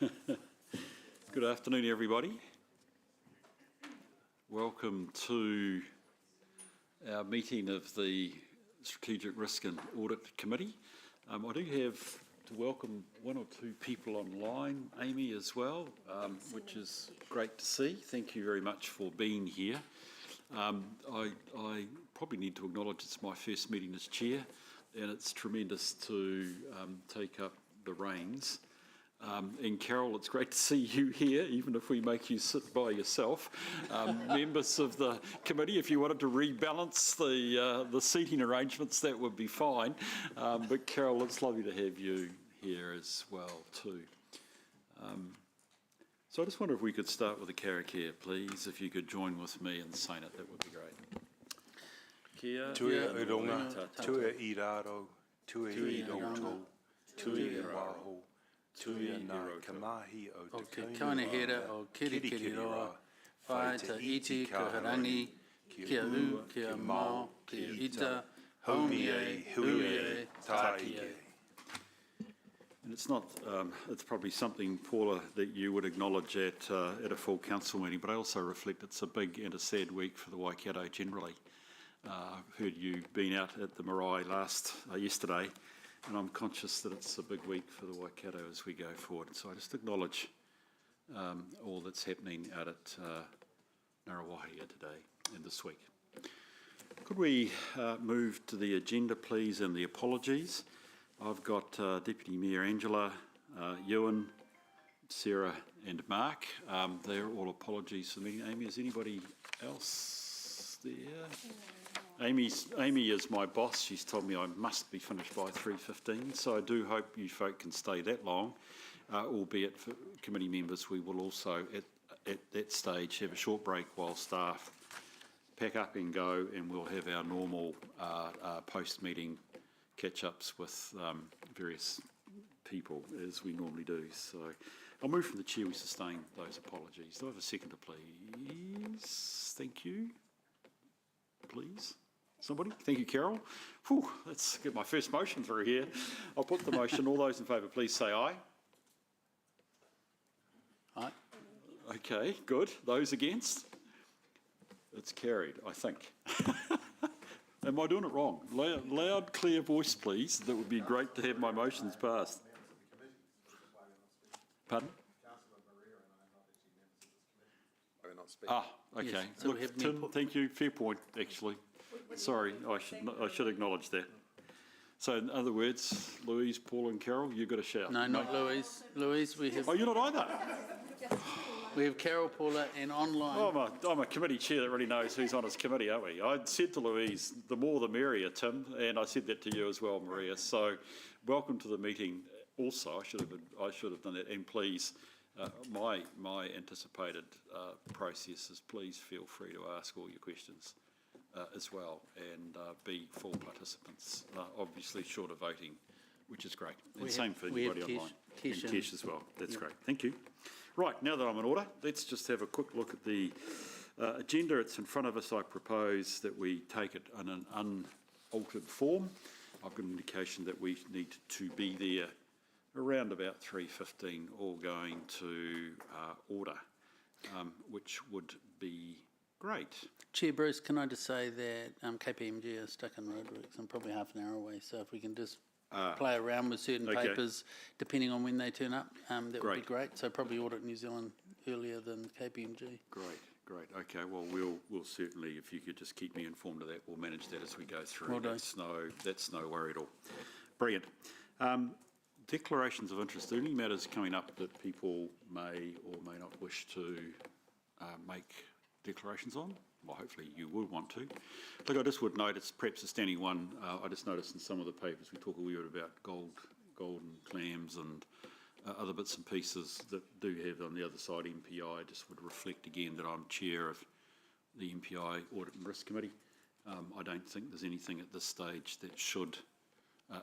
Good afternoon, everybody. Welcome to our meeting of the Strategic Risk and Audit Committee. I do have to welcome one or two people online, Amy as well, which is great to see. Thank you very much for being here. I probably need to acknowledge it's my first meeting as chair, and it's tremendous to take up the reins. And Carol, it's great to see you here, even if we make you sit by yourself. Members of the committee, if you wanted to rebalance the seating arrangements, that would be fine. But Carol, it's lovely to have you here as well too. So I just wonder if we could start with the karakia, please. If you could join with me in saying it, that would be great. Kia Tuia Tuia Iraro, Tuia Iroto, Tuia Waho, Tuia Nā Kamahi o Te Kaunihera o Kirikiriroa, whai ta iti ka harangi, kia u, kia mau, kia ita, haumie, huie, tākie. And it's not, it's probably something, Paula, that you would acknowledge at a full council meeting, but I also reflect it's a big and a sad week for the Waikato generally. I've heard you've been out at the marae yesterday, and I'm conscious that it's a big week for the Waikato as we go forward. So I just acknowledge all that's happening out at Ngaruawahia today and this week. Could we move to the agenda, please, and the apologies? I've got Deputy Mayor Angela, Ewan, Sarah and Mark. They're all apologies for the meeting. Amy, is anybody else there? Amy is my boss. She's told me I must be finished by 3:15, so I do hope you folk can stay that long, albeit for committee members we will also at that stage have a short break while staff pack up and go, and we'll have our normal post-meeting catch-ups with various people as we normally do. So I'll move from the chair. We sustain those apologies. Do I have a seconder, please? Thank you. Please. Somebody? Thank you, Carol. Whew, let's get my first motion through here. I'll put the motion. All those in favour, please say aye. Aye. Okay, good. Those against? It's carried, I think. Am I doing it wrong? Loud, clear voice, please. That would be great to have my motions passed. Pardon? Ah, okay. Yes, so Look, Tim, thank you. Fair point, actually. Sorry, I should acknowledge that. So, in other words, Louise, Paul, and Carol, you've got a shout. No, not Louise. Louise, we have. Oh, you're not either. We have Carol, Paula, and online. Oh, I'm a committee chair that really knows who's on his committee, aren't we? I said to Louise, the more the merrier, Tim, and I said that to you as well, Maria. So, welcome to the meeting. Also, I should have done that. And please, my anticipated process is please feel free to ask all your questions as well, and be full participants. Obviously, short of voting, which is great. And same for anybody online. And Kesh as well. That's great. Thank you. Right, now that I'm in order, let's just have a quick look at the agenda. It's in front of us. I propose that we take it in an unaltered form. I've got an indication that we need to be there around about 3:15, all going to order, which would be great. Chair Bruce, can I just say that KPMG are stuck in roadworks and probably half an hour away, so if we can just play around with certain papers depending on when they turn up, that would be great. So probably Audit New Zealand earlier than KPMG. Great. Okay, well, we'll certainly, if you could just keep me informed of that, we'll manage that as we go through. Well done. That's no worry at all. Brilliant. Declarations of interest. Are there any matters coming up that people may or may not wish to make declarations on? Well, hopefully you would want to. Look, I just would note, it's perhaps a standing one. I just noticed in some of the papers we talk a wee bit about golden clams and other bits and pieces that do have on the other side MPI. I just would reflect again that I'm chair of the MPI Audit and Risk Committee. I don't think there's anything at this stage that should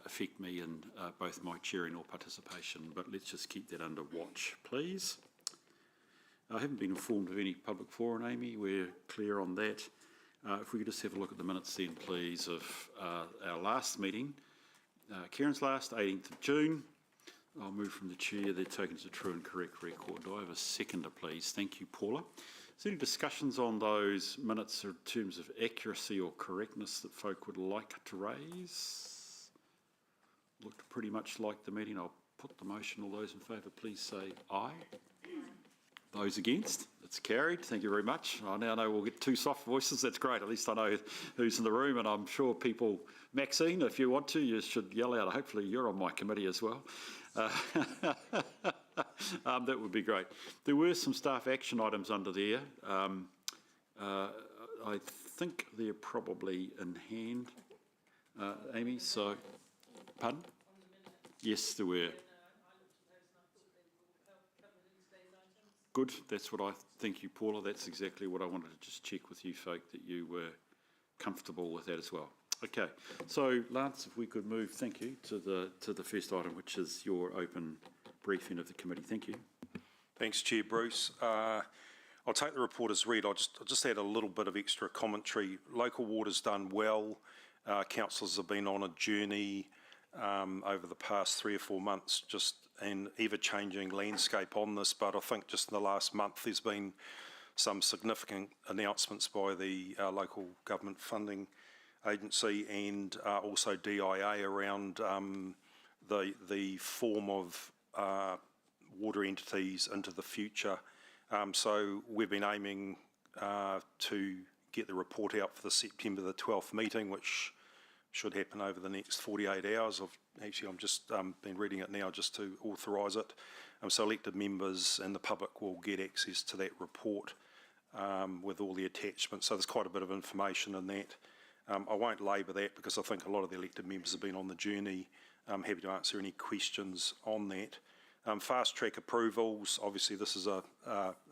affect me in both my chairing or participation, but let's just keep that under watch, please. I haven't been informed of any public forum, Amy. We're clear on that. If we could just have a look at the minutes then, please, of our last meeting. Kieran's last, 18th of June. I'll move from the chair. They're taken as a true and correct record. Do I have a seconder, please? Thank you, Paula. Is there any discussions on those minutes in terms of accuracy or correctness that folk would like to raise? Looked pretty much like the meeting. I'll put the motion. All those in favour, please say aye. Those against? It's carried. Thank you very much. I now know we'll get two soft voices. That's great. At least I know who's in the room, and I'm sure people, Maxine, if you want to, you should yell out. Hopefully you're on my committee as well. That would be great. There were some staff action items under there. I think they're probably in hand, Amy, so, pardon? Yes, there were. Good, that's what I thank you, Paula. That's exactly what I wanted to just check with you folk, that you were comfortable with that as well. Okay, so Lance, if we could move, thank you, to the first item, which is your open briefing of the committee. Thank you. Thanks, Chair Bruce. I'll take the report as read. I'll just add a little bit of extra commentary. Local water's done well. Councillors have been on a journey over the past 3 or 4 months, just an ever-changing landscape on this, but I think just in the last month there's been some significant announcements by the local government funding agency and also DIA around the form of water entities into the future. So we've been aiming to get the report out for the September the 12th meeting, which should happen over the next 48 hours. Actually, I'm just been reading it now just to authorise it. So elected members and the public will get access to that report with all the attachments. So there's quite a bit of information in that. I won't labour that because I think a lot of the elected members have been on the journey. I'm happy to answer any questions on that. Fast track approvals, obviously this is a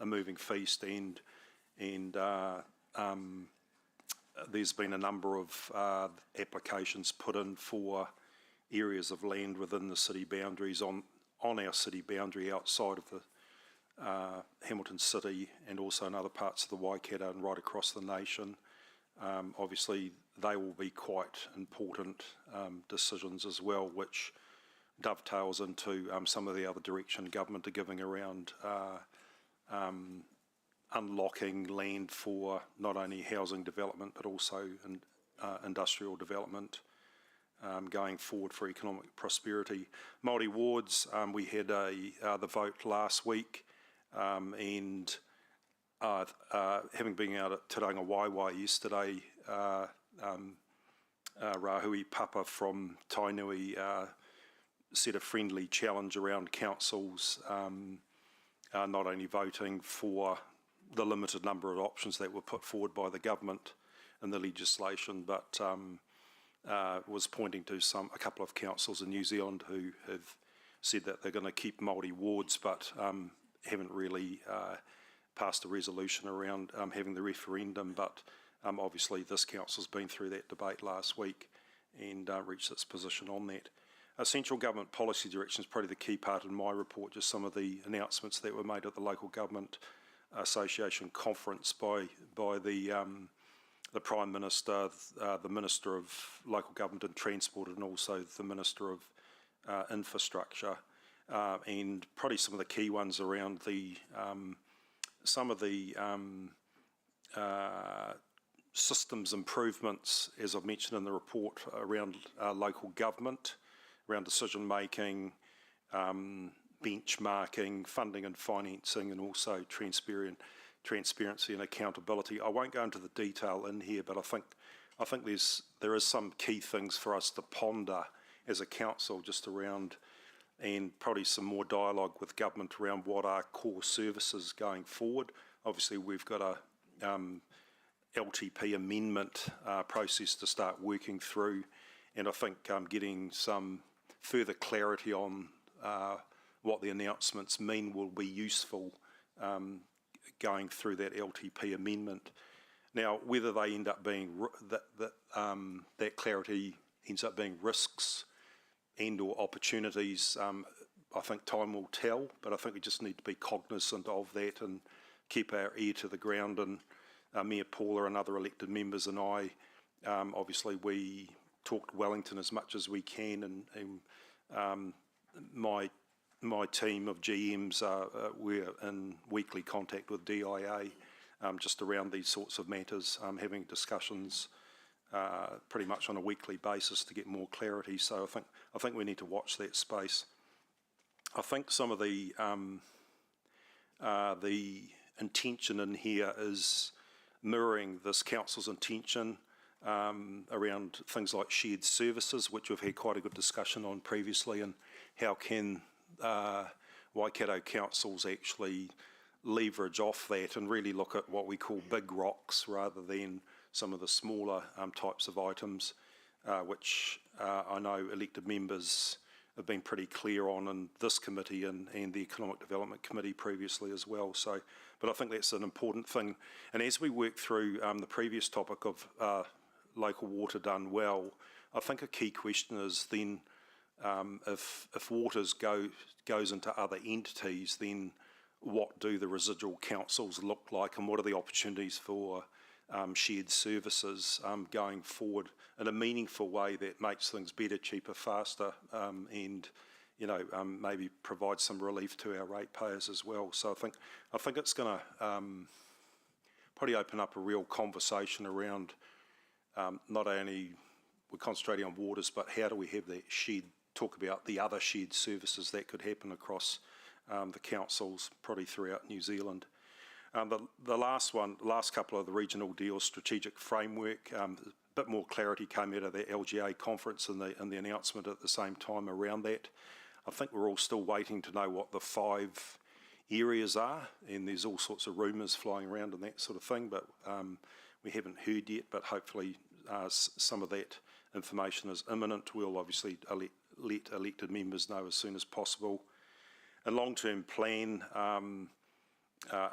moving feast, and there's been a number of applications put in for areas of land within the city boundaries, on our city boundary outside of the Hamilton City, and also in other parts of the Waikato and right across the nation. Obviously they will be quite important decisions as well, which dovetails into some of the other direction government are giving around unlocking land for not only housing development but also industrial development going forward for economic prosperity. Māori wards, we had the vote last week, and having been out at Te Ranga Waiwai yesterday, Rahui Papa from Tainui set a friendly challenge around councils not only voting for the limited number of options that were put forward by the government in the legislation, but was pointing to a couple of councils in New Zealand who have said that they're going to keep Māori wards, but haven't really passed a resolution around having the referendum. But obviously this council's been through that debate last week and reached its position on that. Central government policy direction is probably the key part in my report, just some of the announcements that were made at the Local Government Association conference by the Prime Minister, the Minister of Local Government and Transport, and also the Minister of Infrastructure, and probably some of the key ones around the some of the systems improvements, as I've mentioned in the report, around local government, around decision making, benchmarking, funding and financing, and also transparency and accountability. I won't go into the detail in here, but I think there is some key things for us to ponder as a council just around, and probably some more dialogue with government around what are core services going forward. Obviously we've got a LTP amendment process to start working through, and I think getting some further clarity on what the announcements mean will be useful going through that LTP amendment. Now, whether they end up being that clarity ends up being risks and or opportunities, I think time will tell, but I think we just need to be cognizant of that and keep our ear to the ground. And Mayor Paula and other elected members and I, obviously we talked Wellington as much as we can, and my my team of GMs, we're in weekly contact with DIA just around these sorts of matters, having discussions pretty much on a weekly basis to get more clarity. So I think we need to watch that space. I think some of the intention in here is mirroring this council's intention around things like shared services, which we've had quite a good discussion on previously, and how can Waikato councils actually leverage off that and really look at what we call big rocks rather than some of the smaller types of items, which I know elected members have been pretty clear on in this committee and the Economic Development Committee previously as well. So, but I think that's an important thing. And as we work through the previous topic of local water done well, I think a key question is then if waters goes into other entities, then what do the residual councils look like, and what are the opportunities for shared services going forward in a meaningful way that makes things better, cheaper, faster, and maybe provide some relief to our ratepayers as well. So I think it's going to probably open up a real conversation around not only we're concentrating on waters, but how do we have that shared, talk about the other shared services that could happen across the councils, probably throughout New Zealand. The last couple of the regional deals, strategic framework, a bit more clarity came out of the LGA conference and the announcement at the same time around that. I think we're all still waiting to know what the 5 areas are, and there's all sorts of rumours flying around and that sort of thing, but we haven't heard yet, but hopefully some of that information is imminent. We'll obviously let elected members know as soon as possible. A long-term plan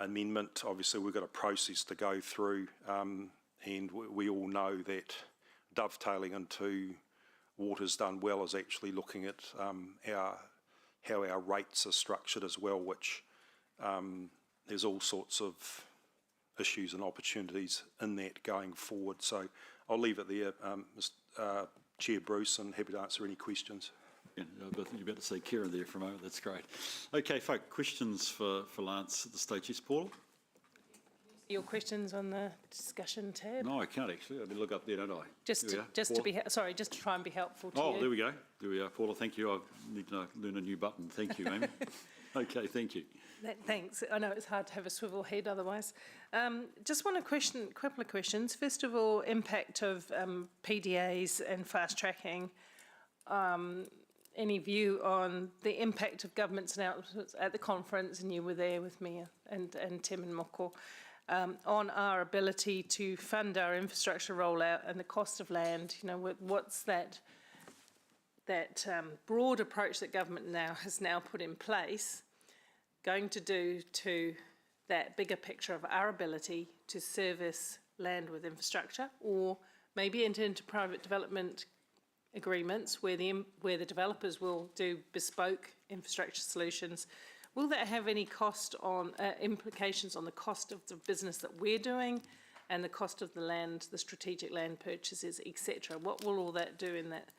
amendment, obviously we've got a process to go through, and we all know that dovetailing into Waters Done Well is actually looking at how our rates are structured as well, which there's all sorts of issues and opportunities in that going forward. So I'll leave it there, Chair Bruce, and happy to answer any questions. Yeah, you're about to say Kieran there for a moment. That's great. Okay, folk, questions for Lance at the stage. Yes, Paula? Your questions on the discussion tab? No, I can't actually. I did look up there, don't I? Just to try and be helpful to you. Oh, there we go. There we are, Paula. Thank you. I need to learn a new button. Thank you, Amy. Okay, thank you. Thanks. I know it's hard to have a swivel head otherwise. Just want a couple of questions. First of all, impact of PDAs and fast tracking. Any view on the impact of government's announcements at the conference, and you were there with me and Tim and Moko, on our ability to fund our infrastructure rollout and the cost of land? What's that broad approach that government has put in place going to do to that bigger picture of our ability to service land with infrastructure, or maybe enter into private development agreements where the developers will do bespoke infrastructure solutions? Will that have any cost on implications on the cost of the business that we're doing and the cost of the land, the strategic land purchases, etc.? What will all that do in that?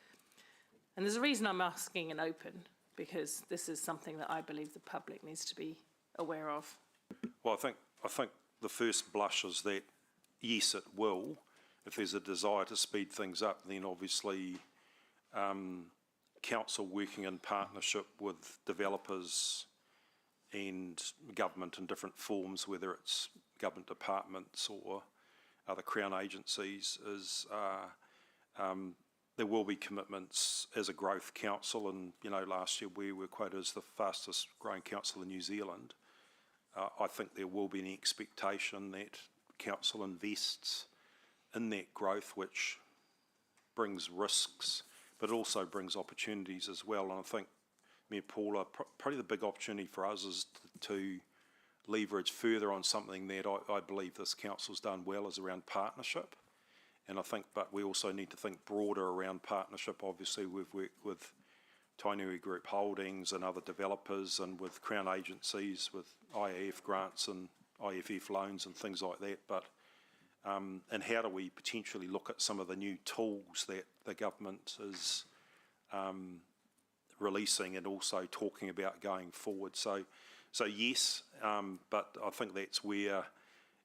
And there's a reason I'm asking an open, because this is something that I believe the public needs to be aware of. Well, I think the first blush is that yes, it will. If there's a desire to speed things up, then obviously council working in partnership with developers and government in different forms, whether it's government departments or other Crown agencies, is there will be commitments as a growth council. And last year we were quoted as the fastest growing council in New Zealand. I think there will be an expectation that council invests in that growth, which brings risks, but also brings opportunities as well. And I think, Mayor Paula, probably the big opportunity for us is to leverage further on something that I believe this council's done well, is around partnership. And I think, but we also need to think broader around partnership. Obviously, we've worked with Tainui Group Holdings and other developers, and with Crown agencies, with IAF grants and IFF loans and things like that. But and how do we potentially look at some of the new tools that the government is releasing and also talking about going forward. So yes, but I think that's where,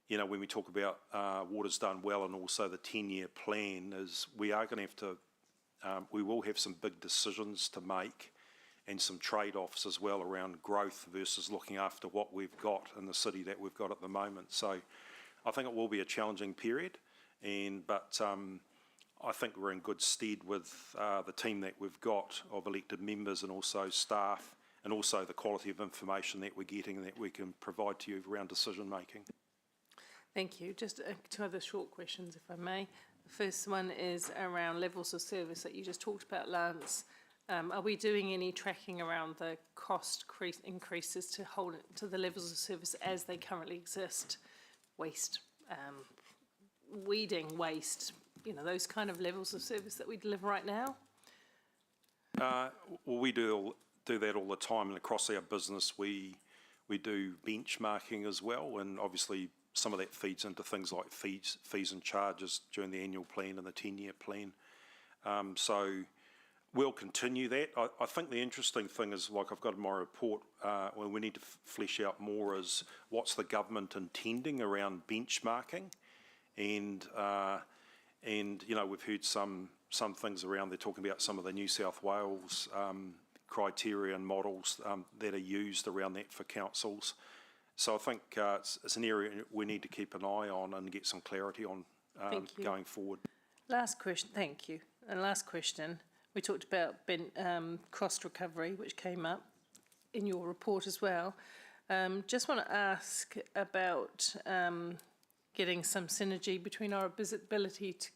you know, when we talk about Water's Done Well and also the 10-year plan, is we are going to have to, we will have some big decisions to make and some trade-offs as well around growth versus looking after what we've got in the city that we've got at the moment. So I think it will be a challenging period, but I think we're in good stead with the team that we've got of elected members and also staff, and also the quality of information that we're getting that we can provide to you around decision making. Thank you. Just two other short questions, if I may. The first one is around levels of service that you just talked about, Lance. Are we doing any tracking around the cost increases to hold it to the levels of service as they currently exist? Waste, weeding waste, you know, those kind of levels of service that we deliver right now? Well, we do that all the time, and across our business we do benchmarking as well, and obviously some of that feeds into things like fees and charges during the annual plan and the 10-year plan. So we'll continue that. I think the interesting thing is, like I've got in my report, well, we need to flesh out more is what's the government intending around benchmarking, and you know, we've heard some things around, they're talking about some of the New South Wales criteria and models that are used around that for councils. So I think it's an area we need to keep an eye on and get some clarity on going forward. Last question, thank you. And last question, we talked about cost recovery, which came up in your report as well. Just want to ask about getting some synergy between our ability to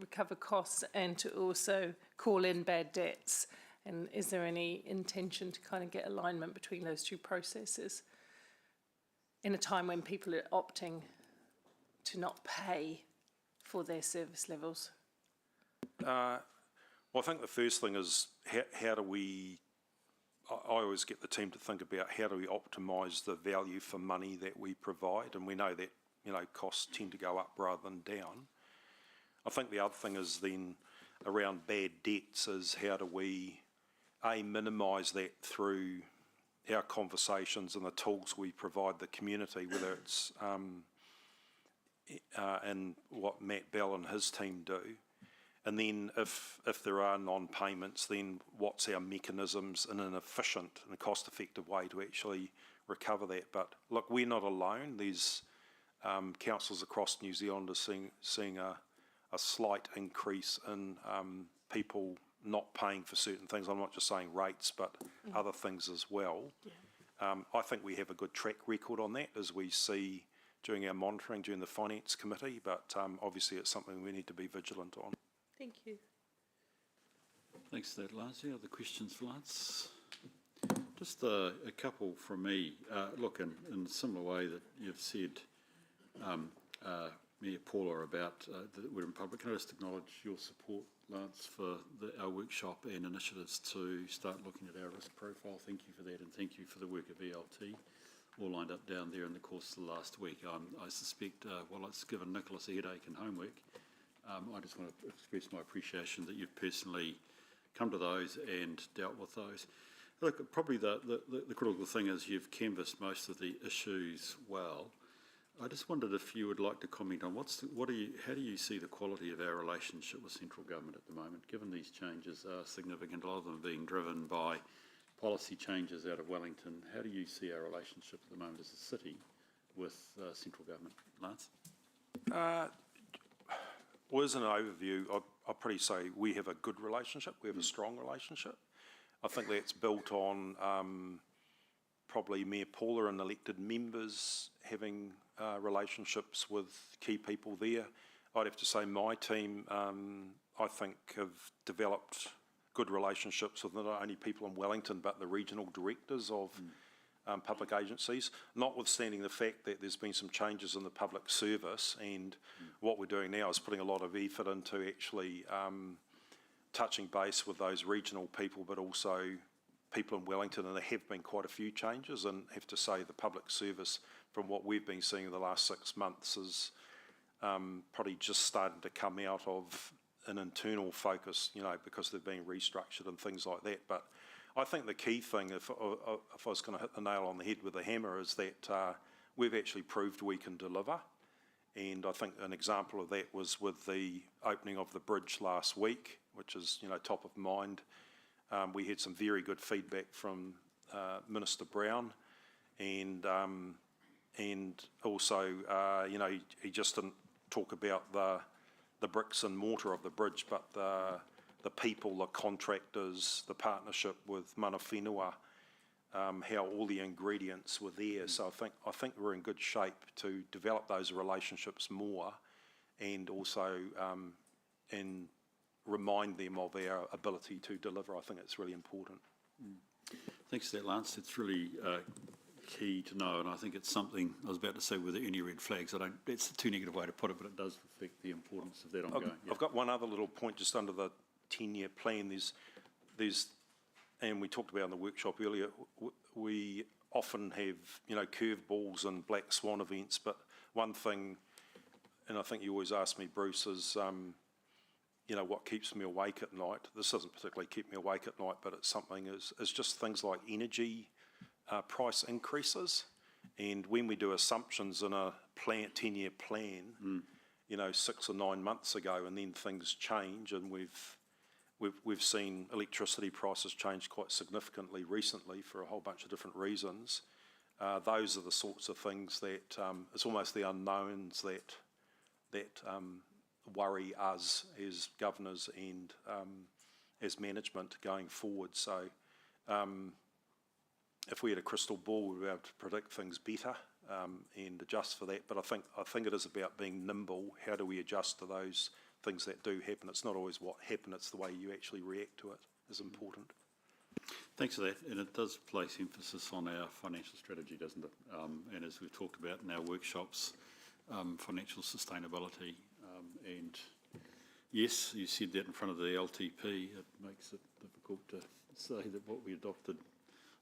recover costs and to also call in bad debts. And is there any intention to kind of get alignment between those two processes in a time when people are opting to not pay for their service levels? Well, I think the first thing is how do we, I always get the team to think about how do we optimise the value for money that we provide, and we know that, you know, costs tend to go up rather than down. I think the other thing is then around bad debts is how do we minimise that through our conversations and the tools we provide the community, whether it's and what Matt Bell and his team do. And then if there are non-payments, then what's our mechanisms in an efficient and cost-effective way to actually recover that. But look, we're not alone. There's councils across New Zealand are seeing a slight increase in people not paying for certain things. I'm not just saying rates, but other things as well. Yeah. I think we have a good track record on that, as we see during our monitoring during the Finance Committee, but obviously it's something we need to be vigilant on. Thank you. Thanks for that, Lance. Any other questions for Lance? Just a couple from me. Look, in a similar way that you've said, Mayor Paula, about the We're in Public, can I just acknowledge your support, Lance, for our workshop and initiatives to start looking at our risk profile. Thank you for that, and thank you for the work of ELT, all lined up down there in the course of the last week. I suspect, while it's given Nicholas a headache and homework, I just want to express my appreciation that you've personally come to those and dealt with those. Look, probably the critical thing is you've canvassed most of the issues well. I just wondered if you would like to comment on how do you see the quality of our relationship with central government at the moment, given these changes are significant, a lot of them being driven by policy changes out of Wellington. How do you see our relationship at the moment as a city with central government? Lance? Well, as an overview, I'll probably say we have a good relationship. We have a strong relationship. I think that's built on probably Mayor Paula and elected members having relationships with key people there. I'd have to say my team, I think, have developed good relationships with not only people in Wellington but the regional directors of public agencies, notwithstanding the fact that there's been some changes in the public service, and what we're doing now is putting a lot of effort into actually touching base with those regional people, but also people in Wellington, and there have been quite a few changes, and I have to say the public service, from what we've been seeing in the last 6 months, is probably just starting to come out of an internal focus, you know, because they've been restructured and things like that. But I think the key thing, if I was going to hit the nail on the head with a hammer, is that we've actually proved we can deliver. And I think an example of that was with the opening of the bridge last week, which is, top of mind. We had some very good feedback from Minister Brown, and also, he just didn't talk about the bricks and mortar of the bridge, but the people, the contractors, the partnership with Mana Whenua, how all the ingredients were there. So I think we're in good shape to develop those relationships more, and also and remind them of our ability to deliver. I think it's really important. Thanks for that, Lance. It's really key to know, and I think it's something I was about to say with any red flags. It's a too negative way to put it, but it does reflect the importance of that ongoing. I've got one other little point just under the 10-year plan. There's, and we talked about in the workshop earlier, we often have, curveballs and black swan events, but one thing, and I think you always ask me, Bruce, is, what keeps me awake at night. This doesn't particularly keep me awake at night, but it's something is just things like energy price increases. And when we do assumptions in a 10-year plan, 6 or 9 months ago, and then things change, and we've seen electricity prices change quite significantly recently for a whole bunch of different reasons. Those are the sorts of things that it's almost the unknowns that worry us as governors and as management going forward. So if we had a crystal ball, we'd be able to predict things better and adjust for that. But I think it is about being nimble. How do we adjust to those things that do happen? It's not always what happened, it's the way you actually react to it is important. Thanks for that, and it does place emphasis on our financial strategy, doesn't it? And as we've talked about in our workshops, financial sustainability, and yes, you said that in front of the LTP. It makes it difficult to say that what we adopted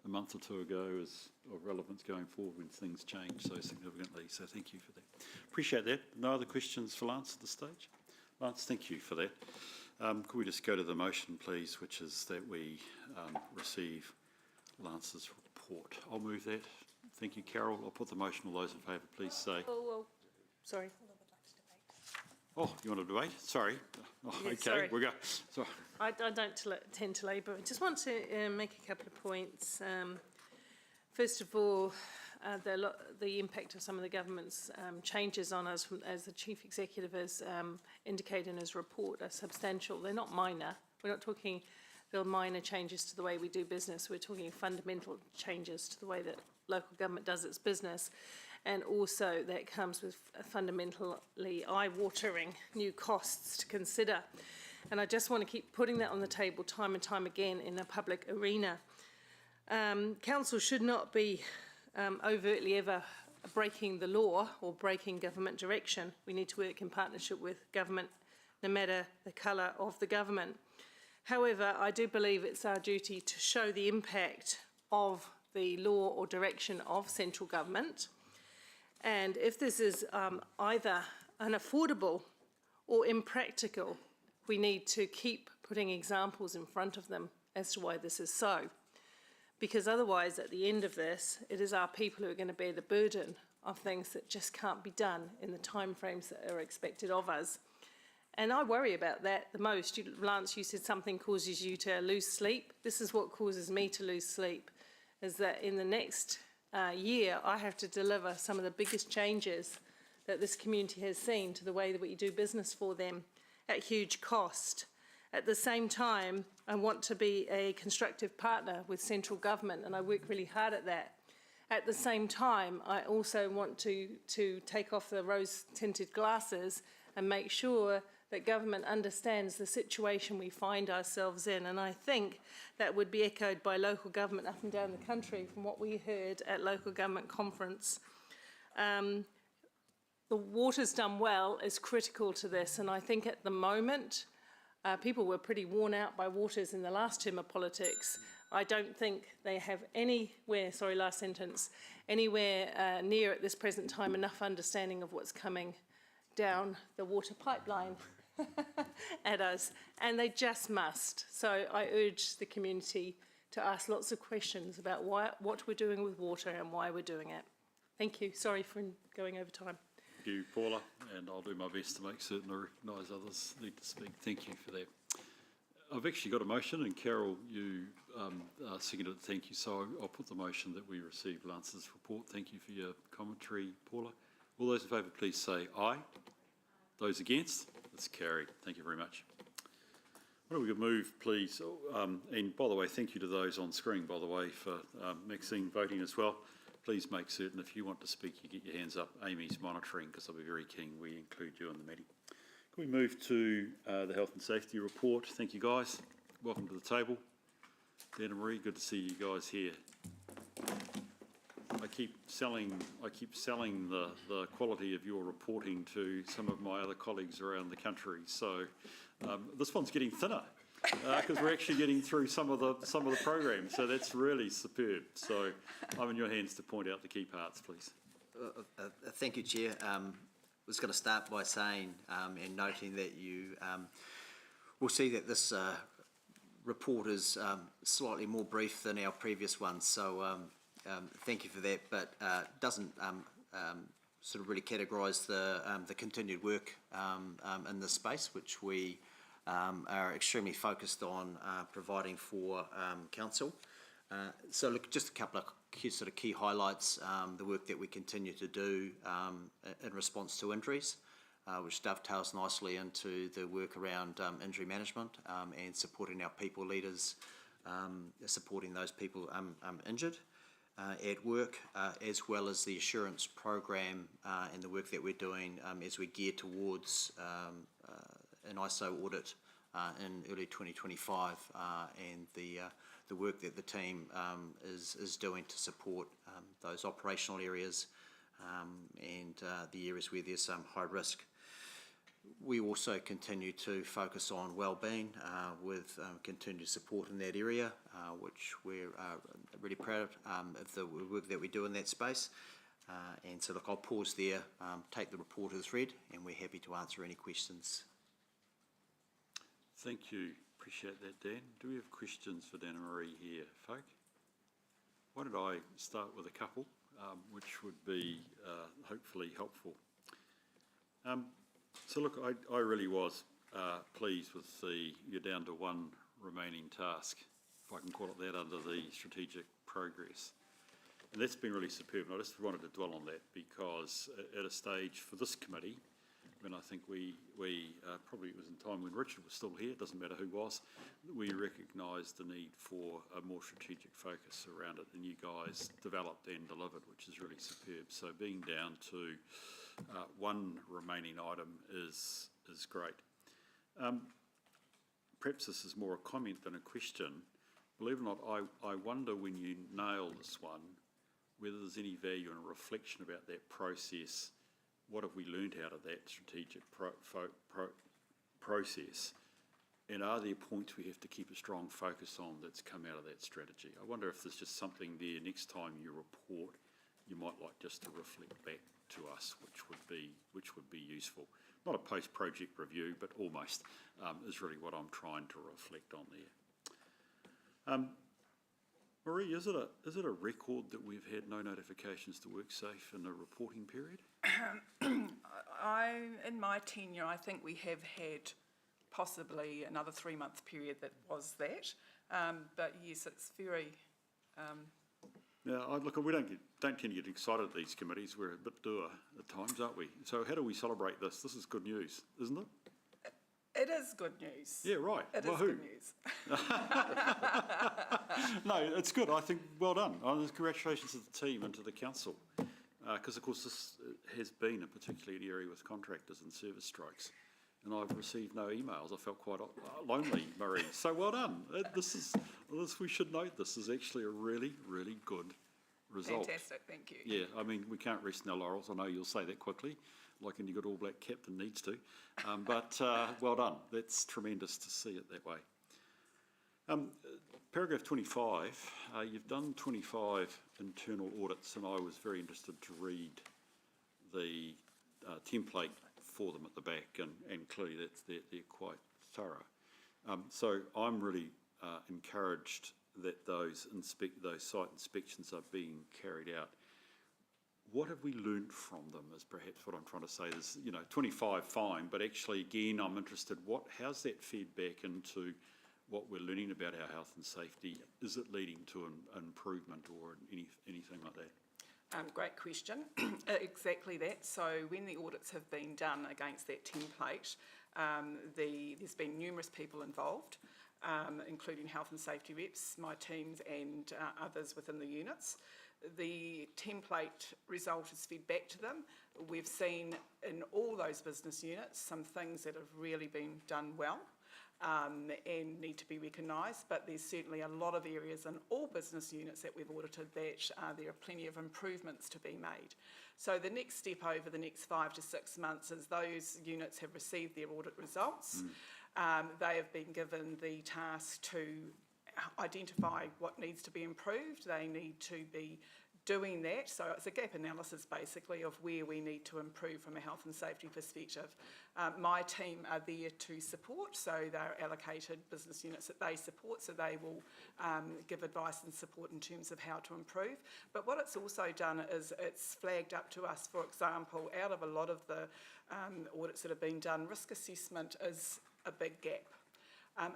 a month or two ago is of relevance going forward when things change so significantly. So thank you for that. Appreciate that. No other questions for Lance at this stage? Lance, thank you for that. Could we just go to the motion, please, which is that we receive Lance's report. I'll move that. Thank you, Carol. I'll put the motion. All those in favour, please say. Sorry. Oh, you want to debate? Sorry. Oh, Yeah, okay, sorry. we'll go. Sorry. I don't tend to labour. I just want to make a couple of points. First of all, the impact of some of the government's changes on us, as the Chief Executive has indicated in his report, are substantial. They're not minor. We're not talking minor changes to the way we do business. We're talking fundamental changes to the way that local government does its business. And also that comes with fundamentally eye-watering new costs to consider. And I just want to keep putting that on the table time and time again in the public arena. Council should not be overtly ever breaking the law or breaking government direction. We need to work in partnership with government, no matter the colour of the government. However, I do believe it's our duty to show the impact of the law or direction of central government. And if this is either unaffordable or impractical, we need to keep putting examples in front of them as to why this is so. Because otherwise, at the end of this, it is our people who are going to bear the burden of things that just can't be done in the timeframes that are expected of us. And I worry about that the most. Lance, you said something causes you to lose sleep. This is what causes me to lose sleep, is that in the next year, I have to deliver some of the biggest changes that this community has seen to the way that we do business for them at huge cost. At the same time, I want to be a constructive partner with central government, and I work really hard at that. At the same time, I also want to take off the rose-tinted glasses and make sure that government understands the situation we find ourselves in. And I think that would be echoed by local government up and down the country from what we heard at local government conference. The Water's Done Well is critical to this, and I think at the moment, people were pretty worn out by Waters in the last term of politics. I don't think they have anywhere near at this present time enough understanding of what's coming down the water pipeline at us, and they just must. So I urge the community to ask lots of questions about what we're doing with water and why we're doing it. Thank you. Sorry for going over time. Thank you, Paula, and I'll do my best to make certain I recognise others need to speak. Thank you for that. I've actually got a motion, and Carol, you seconded it. Thank you. So I'll put the motion that we receive Lance's report. Thank you for your commentary, Paula. All those in favour, please say aye. Those against? It's carried. Thank you very much. Why don't we move, please? And by the way, thank you to those on screen, by the way, for Maxine voting as well. Please make certain if you want to speak, you get your hands up. Amy's monitoring, because I'll be very keen we include you in the meeting. Can we move to the health and safety report? Thank you, guys. Welcome to the table. Dan and Marie, good to see you guys here. I keep selling the quality of your reporting to some of my other colleagues around the country. So this one's getting thinner because we're actually getting through some of the programs. So that's really superb. So I'm in your hands to point out the key parts, please. Thank you, Chair. I was going to start by saying and noting that you will see that this report is slightly more brief than our previous one. So thank you for that, but doesn't sort of really categorise the continued work in this space, which we are extremely focused on providing for council. So look, just a couple of key highlights, the work that we continue to do in response to injuries, which dovetails nicely into the work around injury management and supporting our people leaders, supporting those people injured at work, as well as the assurance program and the work that we're doing as we gear towards an ISO audit in early 2025, and the work that the team is doing to support those operational areas and the areas where there's some high risk. We also continue to focus on wellbeing with continued support in that area, which we're really proud of the work that we do in that space. And so look, I'll pause there, take the report as read, and we're happy to answer any questions. Thank you. Appreciate that, Dan. Do we have questions for Dan and Marie here, folk? Why don't I start with a couple, which would be hopefully helpful. So look, I really was pleased with you're down to one remaining task, if I can call it that, under the strategic progress. And that's been really superb. And I just wanted to dwell on that because at a stage for this committee, when I think we probably it was in time when Richard was still here, it doesn't matter who was, we recognised the need for a more strategic focus around it, and you guys developed and delivered, which is really superb. So being down to one remaining item is great. Perhaps this is more a comment than a question. Believe it or not, I wonder when you nail this one, whether there's any value in a reflection about that process. What have we learned out of that strategic process? And are there points we have to keep a strong focus on that's come out of that strategy? I wonder if there's just something there next time you report, you might like just to reflect back to us, which would be useful. Not a post-project review, but almost is really what I'm trying to reflect on there. Marie, is it a record that we've had no notifications to WorkSafe in the reporting period? In my tenure, I think we have had possibly another 3-month period that was that. But yes, it's very. Yeah, look, we don't tend to get excited at these committees. We're a bit dour at times, aren't we? So how do we celebrate this? This is good news, isn't it? It is good news. Yeah, right. It is good news. No, it's good. I think well done. Congratulations to the team and to the council. Because, of course, this has been a particularly area with contractors and service strikes. And I've received no emails. I felt quite lonely, Marie. So well done. We should note this is actually a really, really good result. Fantastic, thank you. Yeah, I mean, we can't rest in our laurels. I know you'll say that quickly, like any good All Black captain needs to. But well done. That's tremendous to see it that way. Paragraph 25, you've done 25 internal audits, and I was very interested to read the template for them at the back, and clearly they're quite thorough. So I'm really encouraged that those site inspections are being carried out. What have we learnt from them is perhaps what I'm trying to say. Is 25 fine, but actually again I'm interested, how's that fed back into what we're learning about our health and safety? Is it leading to an improvement or anything like that? Great question. Exactly that. So when the audits have been done against that template, there's been numerous people involved, including health and safety reps, my teams and others within the units. The template result is fed back to them. We've seen in all those business units some things that have really been done well and need to be recognised, but there's certainly a lot of areas in all business units that we've audited that there are plenty of improvements to be made. So the next step over the next 5 to 6 months is those units have received their audit results. They have been given the task to identify what needs to be improved. They need to be doing that. So it's a gap analysis basically of where we need to improve from a health and safety perspective. My team are there to support, so they're allocated business units that they support, so they will give advice and support in terms of how to improve. But what it's also done is it's flagged up to us, for example, out of a lot of the audits that have been done, risk assessment is a big gap.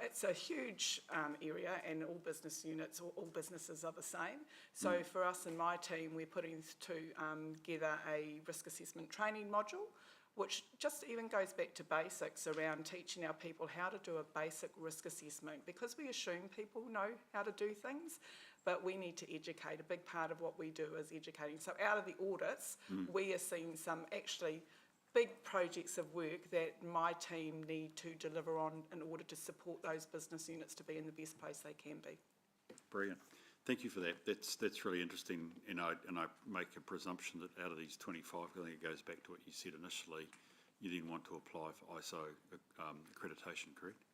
It's a huge area, and all business units or all businesses are the same. So for us and my team, we're putting together a risk assessment training module, which just even goes back to basics around teaching our people how to do a basic risk assessment, because we assume people know how to do things, but we need to educate. A big part of what we do is educating. So out of the audits, we are seeing some actually big projects of work that my team need to deliver on in order to support those business units to be in the best place they can be. Brilliant. Thank you for that. That's really interesting, and I make a presumption that out of these 25, I think it goes back to what you said initially, you then want to apply for ISO accreditation, correct?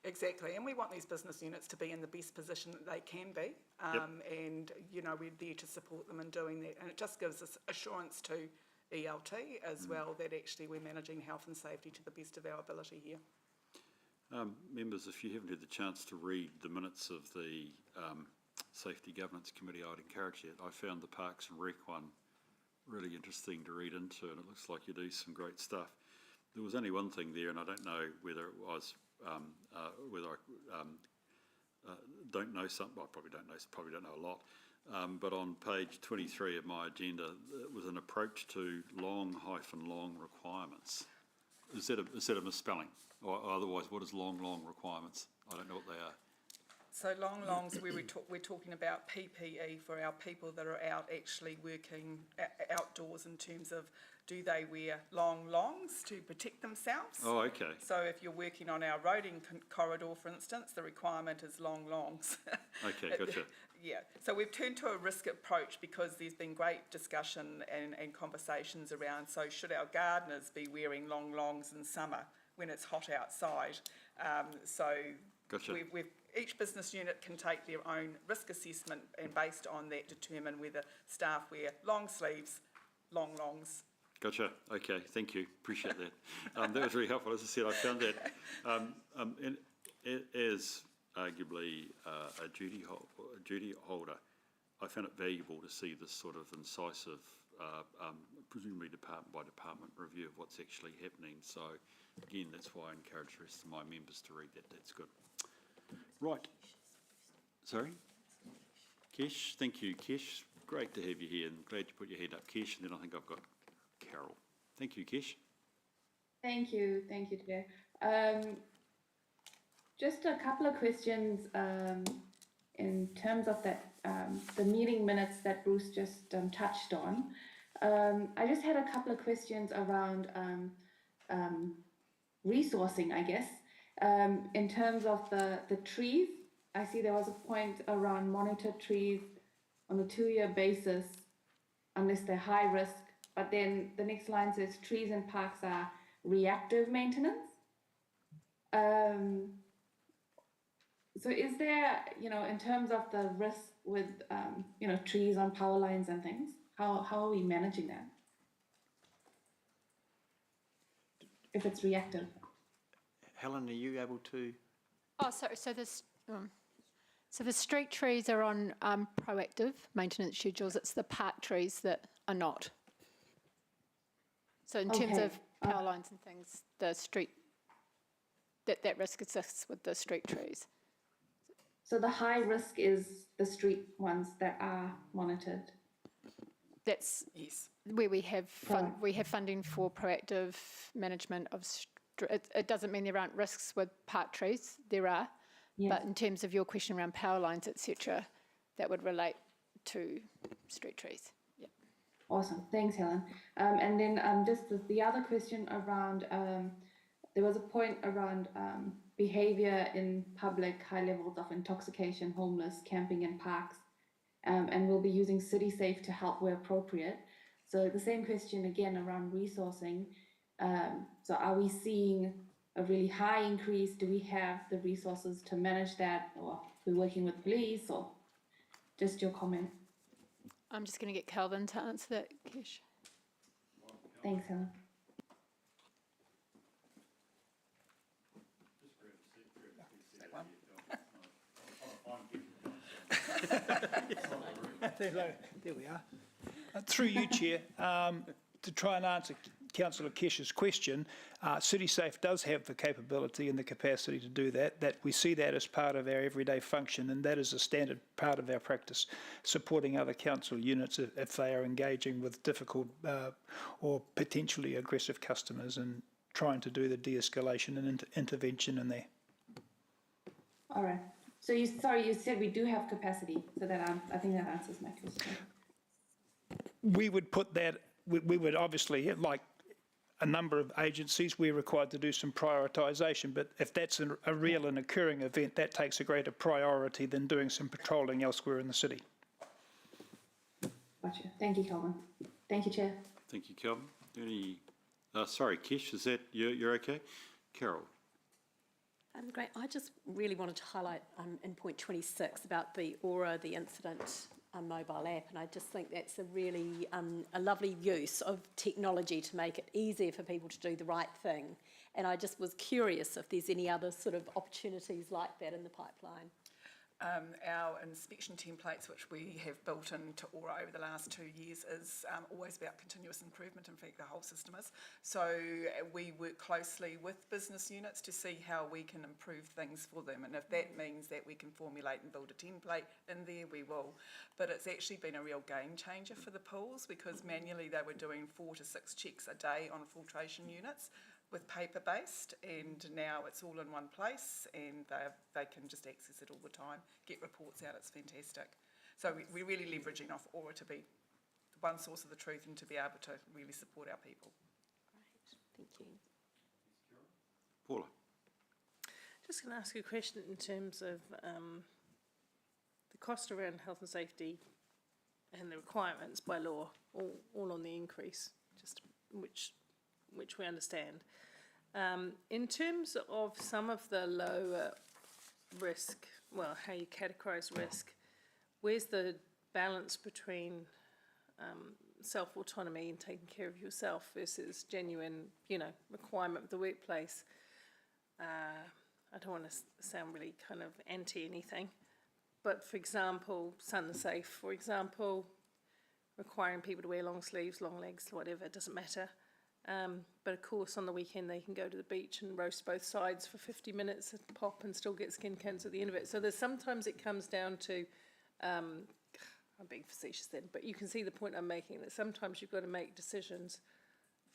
Exactly, and we want these business units to be in the best position that they can be, and we're there to support them in doing that, and it just gives us assurance to ELT as well that actually we're managing health and safety to the best of our ability here. Members, if you haven't had the chance to read the minutes of the Safety Governance Committee, I'd encourage you. I found the Parks and Rec one really interesting to read into, and it looks like you do some great stuff. There was only one thing there, and I don't know whether it was, whether I don't know something, well, I probably don't know a lot. But on page 23 of my agenda, it was an approach to long requirements. Is that a misspelling? Or otherwise, what is long requirements? I don't know what they are. So longs, where we're talking about PPE for our people that are out actually working outdoors, in terms of, do they wear longs to protect themselves? Oh, okay. So if you're working on our roading corridor, for instance, the requirement is longs. Okay, gotcha. Yeah, so we've turned to a risk approach because there's been great discussion and conversations around, so should our gardeners be wearing longs in summer when it's hot outside? Gotcha. Each business unit can take their own risk assessment, and based on that determine whether staff wear long sleeves, longs. Gotcha. Okay, thank you. Appreciate that. That was really helpful. As I said, I found that as arguably a duty holder, I found it valuable to see this sort of incisive, presumably department by department review of what's actually happening. So again, that's why I encourage the rest of my members to read that. That's good. Right. Sorry? Kesh, thank you, Kesh. Great to have you here, and glad you put your hand up, Kesh. And then I think I've got Carol. Thank you, Kesh. Thank you, Chair. Just a couple of questions in terms of that the meeting minutes that Bruce just touched on. I just had a couple of questions around resourcing, I guess. In terms of the trees, I see there was a point around monitor trees on a 2-year basis, unless they're high risk. But then the next line says trees and parks are reactive maintenance. So is there, in terms of the risk with, trees on power lines and things, how are we managing that? If it's reactive. Helen, are you able to? Oh, sorry. So this, So the street trees are on proactive maintenance schedules. It's the park trees that are not. So in terms Okay. of power lines and things, the street, that risk exists with the street trees. So the high risk is the street ones that are monitored. That's Yes. where we have Right. we have funding for proactive management of. It doesn't mean there aren't risks with park trees. There are, Yes. but in terms of your question around power lines, etc., that would relate to street trees. Yep. Awesome, thanks, Helen. And then just the other question around, there was a point around behavior in public, high levels of intoxication, homeless, camping in parks, and we'll be using CitySafe to help where appropriate. So the same question again around resourcing. So are we seeing a really high increase? Do we have the resources to manage that, or we're working with police, or just your comment? I'm just going to get Calvin to answer that, Kesh. Thanks, Helen. There we are. Through you, Chair, to try and answer Councillor Kesh's question, CitySafe does have the capability and the capacity to do that. That we see that as part of our everyday function, and that is a standard part of our practice, supporting other council units if they are engaging with difficult or potentially aggressive customers, and trying to do the de-escalation and intervention in there. All right. So you said we do have capacity, so that I think that answers my question. We would put that, we would obviously, like a number of agencies, we're required to do some prioritisation, but if that's a real and occurring event, that takes a greater priority than doing some patrolling elsewhere in the city. Gotcha. Thank you, Calvin. Thank you, Chair. Thank you, Kelvin. Sorry, Kesh, is that, you're okay? Carol? Great. I just really wanted to highlight in point 26 about the Aura, the incident mobile app, and I just think that's a really a lovely use of technology to make it easier for people to do the right thing. And I just was curious if there's any other sort of opportunities like that in the pipeline. Our inspection templates, which we have built into Aura over the last 2 years, is always about continuous improvement. In fact, the whole system is. So we work closely with business units to see how we can improve things for them. And if that means that we can formulate and build a template in there, we will. But it's actually been a real game changer for the pools, because manually they were doing 4 to 6 checks a day on filtration units with paper-based, and now it's all in one place, and they can just access it all the time, get reports out. It's fantastic. So we're really leveraging off Aura to be the one source of the truth and to be able to really support our people. Great, thank you. Paula? Just going to ask you a question in terms of the cost around health and safety and the requirements by law, all on the increase, just which we understand. In terms of some of the lower risk, well, how you categorise risk, where's the balance between self-autonomy and taking care of yourself versus genuine, requirement of the workplace? I don't want to sound really kind of anti anything, but for example, SunSafe, for example, requiring people to wear long sleeves, long legs, whatever, it doesn't matter. But of course, on the weekend, they can go to the beach and roast both sides for 50 minutes and pop and still get skin cancer at the end of it. So sometimes it comes down to, I'm being facetious then, but you can see the point I'm making, that sometimes you've got to make decisions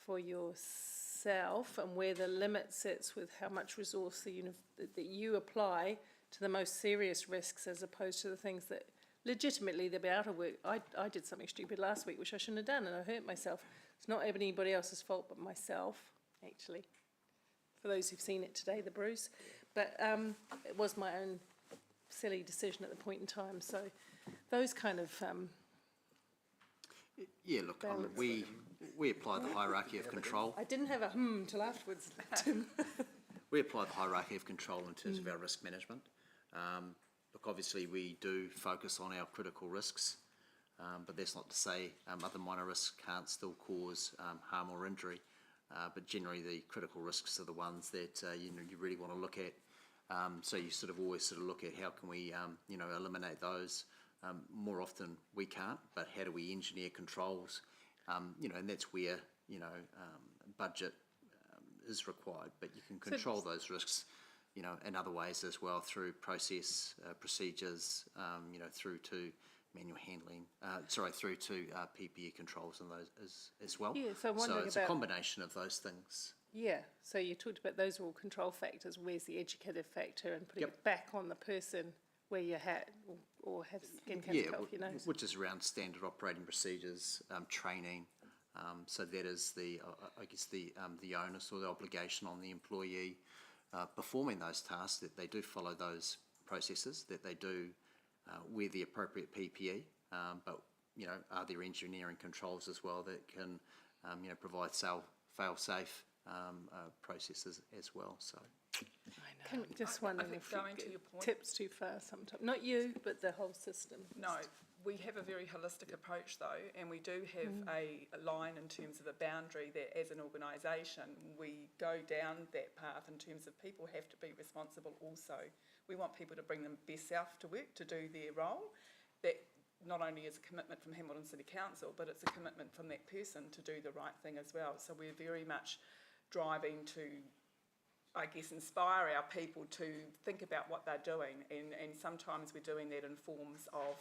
for yourself and where the limit sits with how much resource that you apply to the most serious risks, as opposed to the things that legitimately they'll be out of work. I did something stupid last week, which I shouldn't have done, and I hurt myself. It's not anybody else's fault but myself, actually. For those who've seen it today, the bruise. But it was my own silly decision at the point in time. So those kind of Yeah, look, we apply the hierarchy of control. I didn't have a till afterwards, Tim. We apply the hierarchy of control in terms of our risk management. Look, obviously we do focus on our critical risks, but that's not to say other minor risks can't still cause harm or injury. But generally the critical risks are the ones that you really want to look at So you sort of always sort of look at how can we, eliminate those. More often we can't, but how do we engineer controls? And that's where, budget is required, but you can control those risks, in other ways as well through process, procedures, through to manual handling, through to PPE controls and those as well. Yeah, so I'm wondering it's a combination of those things. Yeah, so you talked about those are all control factors. Where's the educative factor and putting it back on the person where you had or have skin cancer cut off your nose? Which is around standard operating procedures, training. So that is the onus or the obligation on the employee performing those tasks, that they do follow those processes, that they do wear the appropriate PPE, but are there engineering controls as well that can provide fail-safe processes as well. So I know, just wondering if going to your point, tips too far sometimes. Not you, but the whole system. no, we have a very holistic approach though, and we do have a line in terms of a boundary that as an organisation we go down that path in terms of people have to be responsible also. We want people to bring their best self to work to do their role. That not only is a commitment from Hamilton City Council, but it's a commitment from that person to do the right thing as well. So we're very much driving to, I guess, inspire our people to think about what they're doing, and sometimes we're doing that in forms of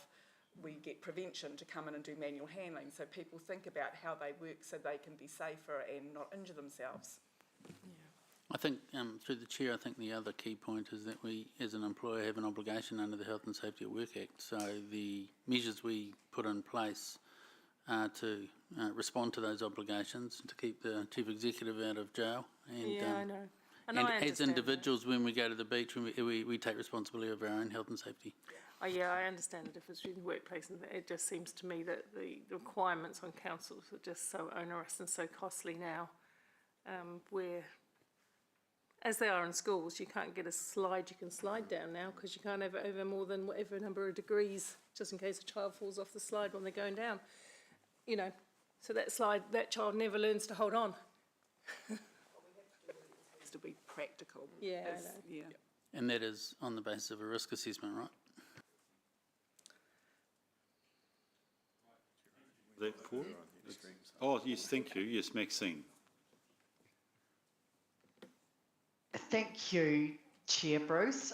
we get prevention to come in and do manual handling, so people think about how they work so they can be safer and not injure themselves. I think, through the Chair, I think the other key point is that we, as an employer, have an obligation under the Health and Safety at Work Act. So the measures we put in place are to respond to those obligations, to keep the Chief Executive out of jail. And, Yeah, I know. And I as understand individuals, when we go to the beach, we take responsibility of our own health and safety. Oh, yeah, I understand the difference between the workplace and it just seems to me that the requirements on councils are just so onerous and so costly now, where, as they are in schools, you can't get a slide you can slide down now because you can't have it over more than whatever number of degrees, just in case a child falls off the slide when they're going down. So that child never learns to hold on. It has to be practical. Yeah, I As- know. Yeah. And that is on the basis of a risk assessment, right? That Paul? Oh, yes, thank you. Yes, Maxine. Thank you, Chair Bruce.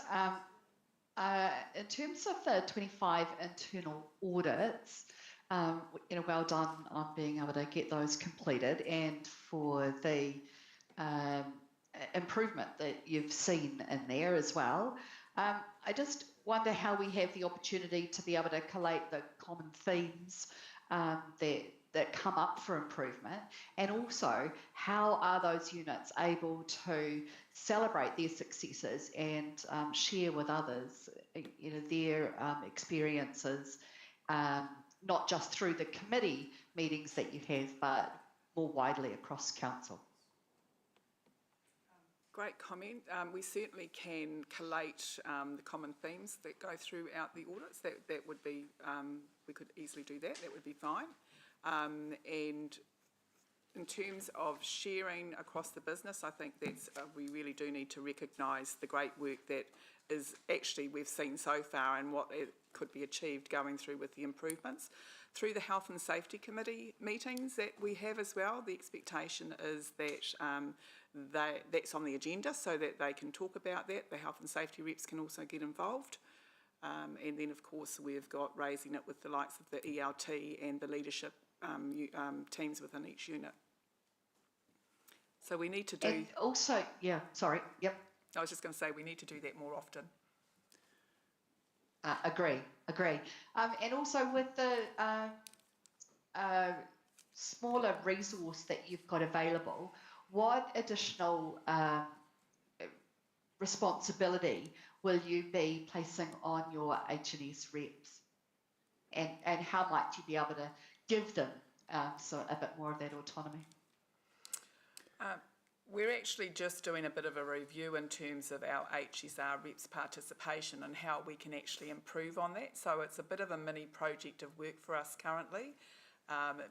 In terms of the 25 internal audits, well done on being able to get those completed and for the improvement that you've seen in there as well. I just wonder how we have the opportunity to be able to collate the common themes that come up for improvement, and also how are those units able to celebrate their successes and share with others their experiences, not just through the committee meetings that you have, but more widely across council. Great comment. We certainly can collate the common themes that go throughout the audits. That would be, we could easily do that. That would be fine. And in terms of sharing across the business, I think that's we really do need to recognise the great work that is actually we've seen so far and what it could be achieved going through with the improvements. Through the Health and Safety Committee meetings that we have as well, the expectation is that that's on the agenda so that they can talk about that. The health and safety reps can also get involved. And then, of course, we've got raising it with the likes of the ELT and the leadership teams within each unit. So we need to do... And also, yeah, sorry, yep. I was just going to say we need to do that more often. Agree. And also with the smaller resource that you've got available, what additional responsibility will you be placing on your H&S reps? And how might you be able to give them so a bit more of that autonomy? We're actually just doing a bit of a review in terms of our HSR reps participation and how we can actually improve on that. So it's a bit of a mini project of work for us currently.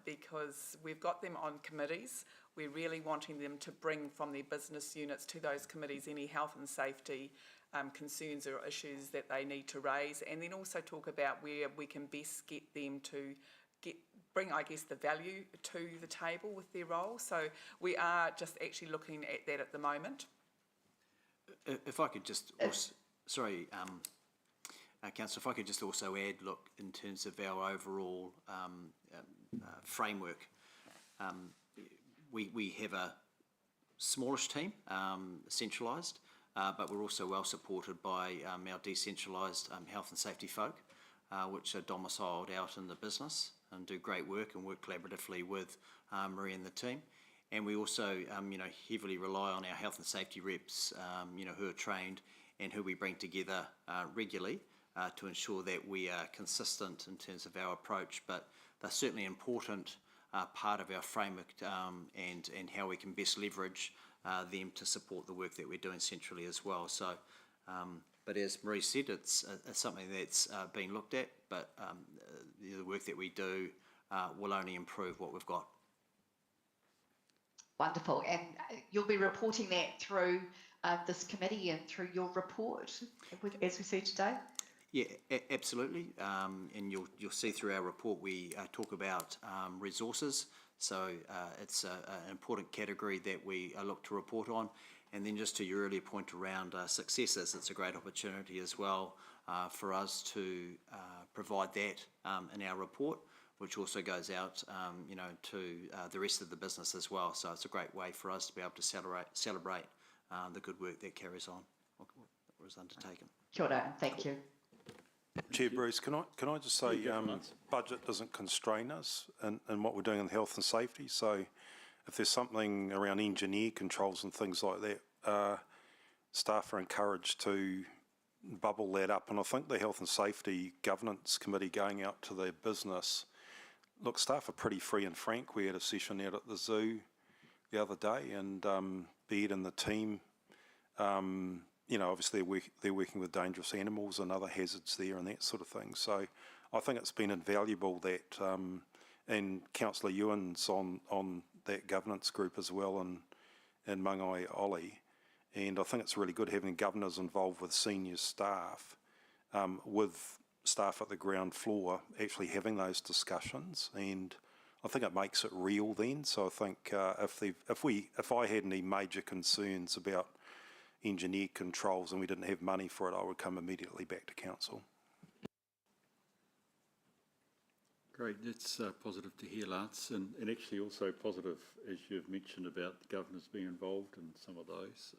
because we've got them on committees. We're really wanting them to bring from their business units to those committees any health and safety concerns or issues that they need to raise, and then also talk about where we can best get them to bring, I guess, the value to the table with their role. So we are just actually looking at that at the moment. If I could just, sorry, Councillor, if I could just also add, look, in terms of our overall framework, we have a smallish team, centralised, but we're also well supported by our decentralised health and safety folk, which are domiciled out in the business and do great work and work collaboratively with Marie and the team. And we also, heavily rely on our health and safety reps, who are trained and who we bring together regularly to ensure that we are consistent in terms of our approach. But they're certainly an important part of our framework and how we can best leverage them to support the work that we're doing centrally as well. So, but as Marie said, it's something that's being looked at, but the work that we do will only improve what we've got. Wonderful. And you'll be reporting that through this committee and through your report, as we see today? Yeah, absolutely. And you'll see through our report we talk about resources. So it's an important category that we look to report on. And then just to your earlier point around successes, it's a great opportunity as well for us to provide that in our report, which also goes out, to the rest of the business as well. So it's a great way for us to be able to celebrate the good work that carries on, or was undertaken. Kia ora, thank you. Chair Bruce, can I just say, budget doesn't constrain us in what we're doing in health and safety. So if there's something around engineer controls and things like that, staff are encouraged to bubble that up. And I think the Health and Safety Governance Committee going out to their business, look, staff are pretty free and frank. We had a session out at the zoo the other day, and Baird and the team, obviously they're working with dangerous animals and other hazards there and that sort of thing. So I think it's been invaluable that, and Councillor Ewan's on that governance group as well, and Mangai Ollie. And I think it's really good having governors involved with senior staff, with staff at the ground floor actually having those discussions, and I think it makes it real then. So I think if I had any major concerns about engineer controls and we didn't have money for it, I would come immediately back to council. Great, that's positive to hear, Lance, and actually also positive, as you've mentioned, about the governors being involved in some of those.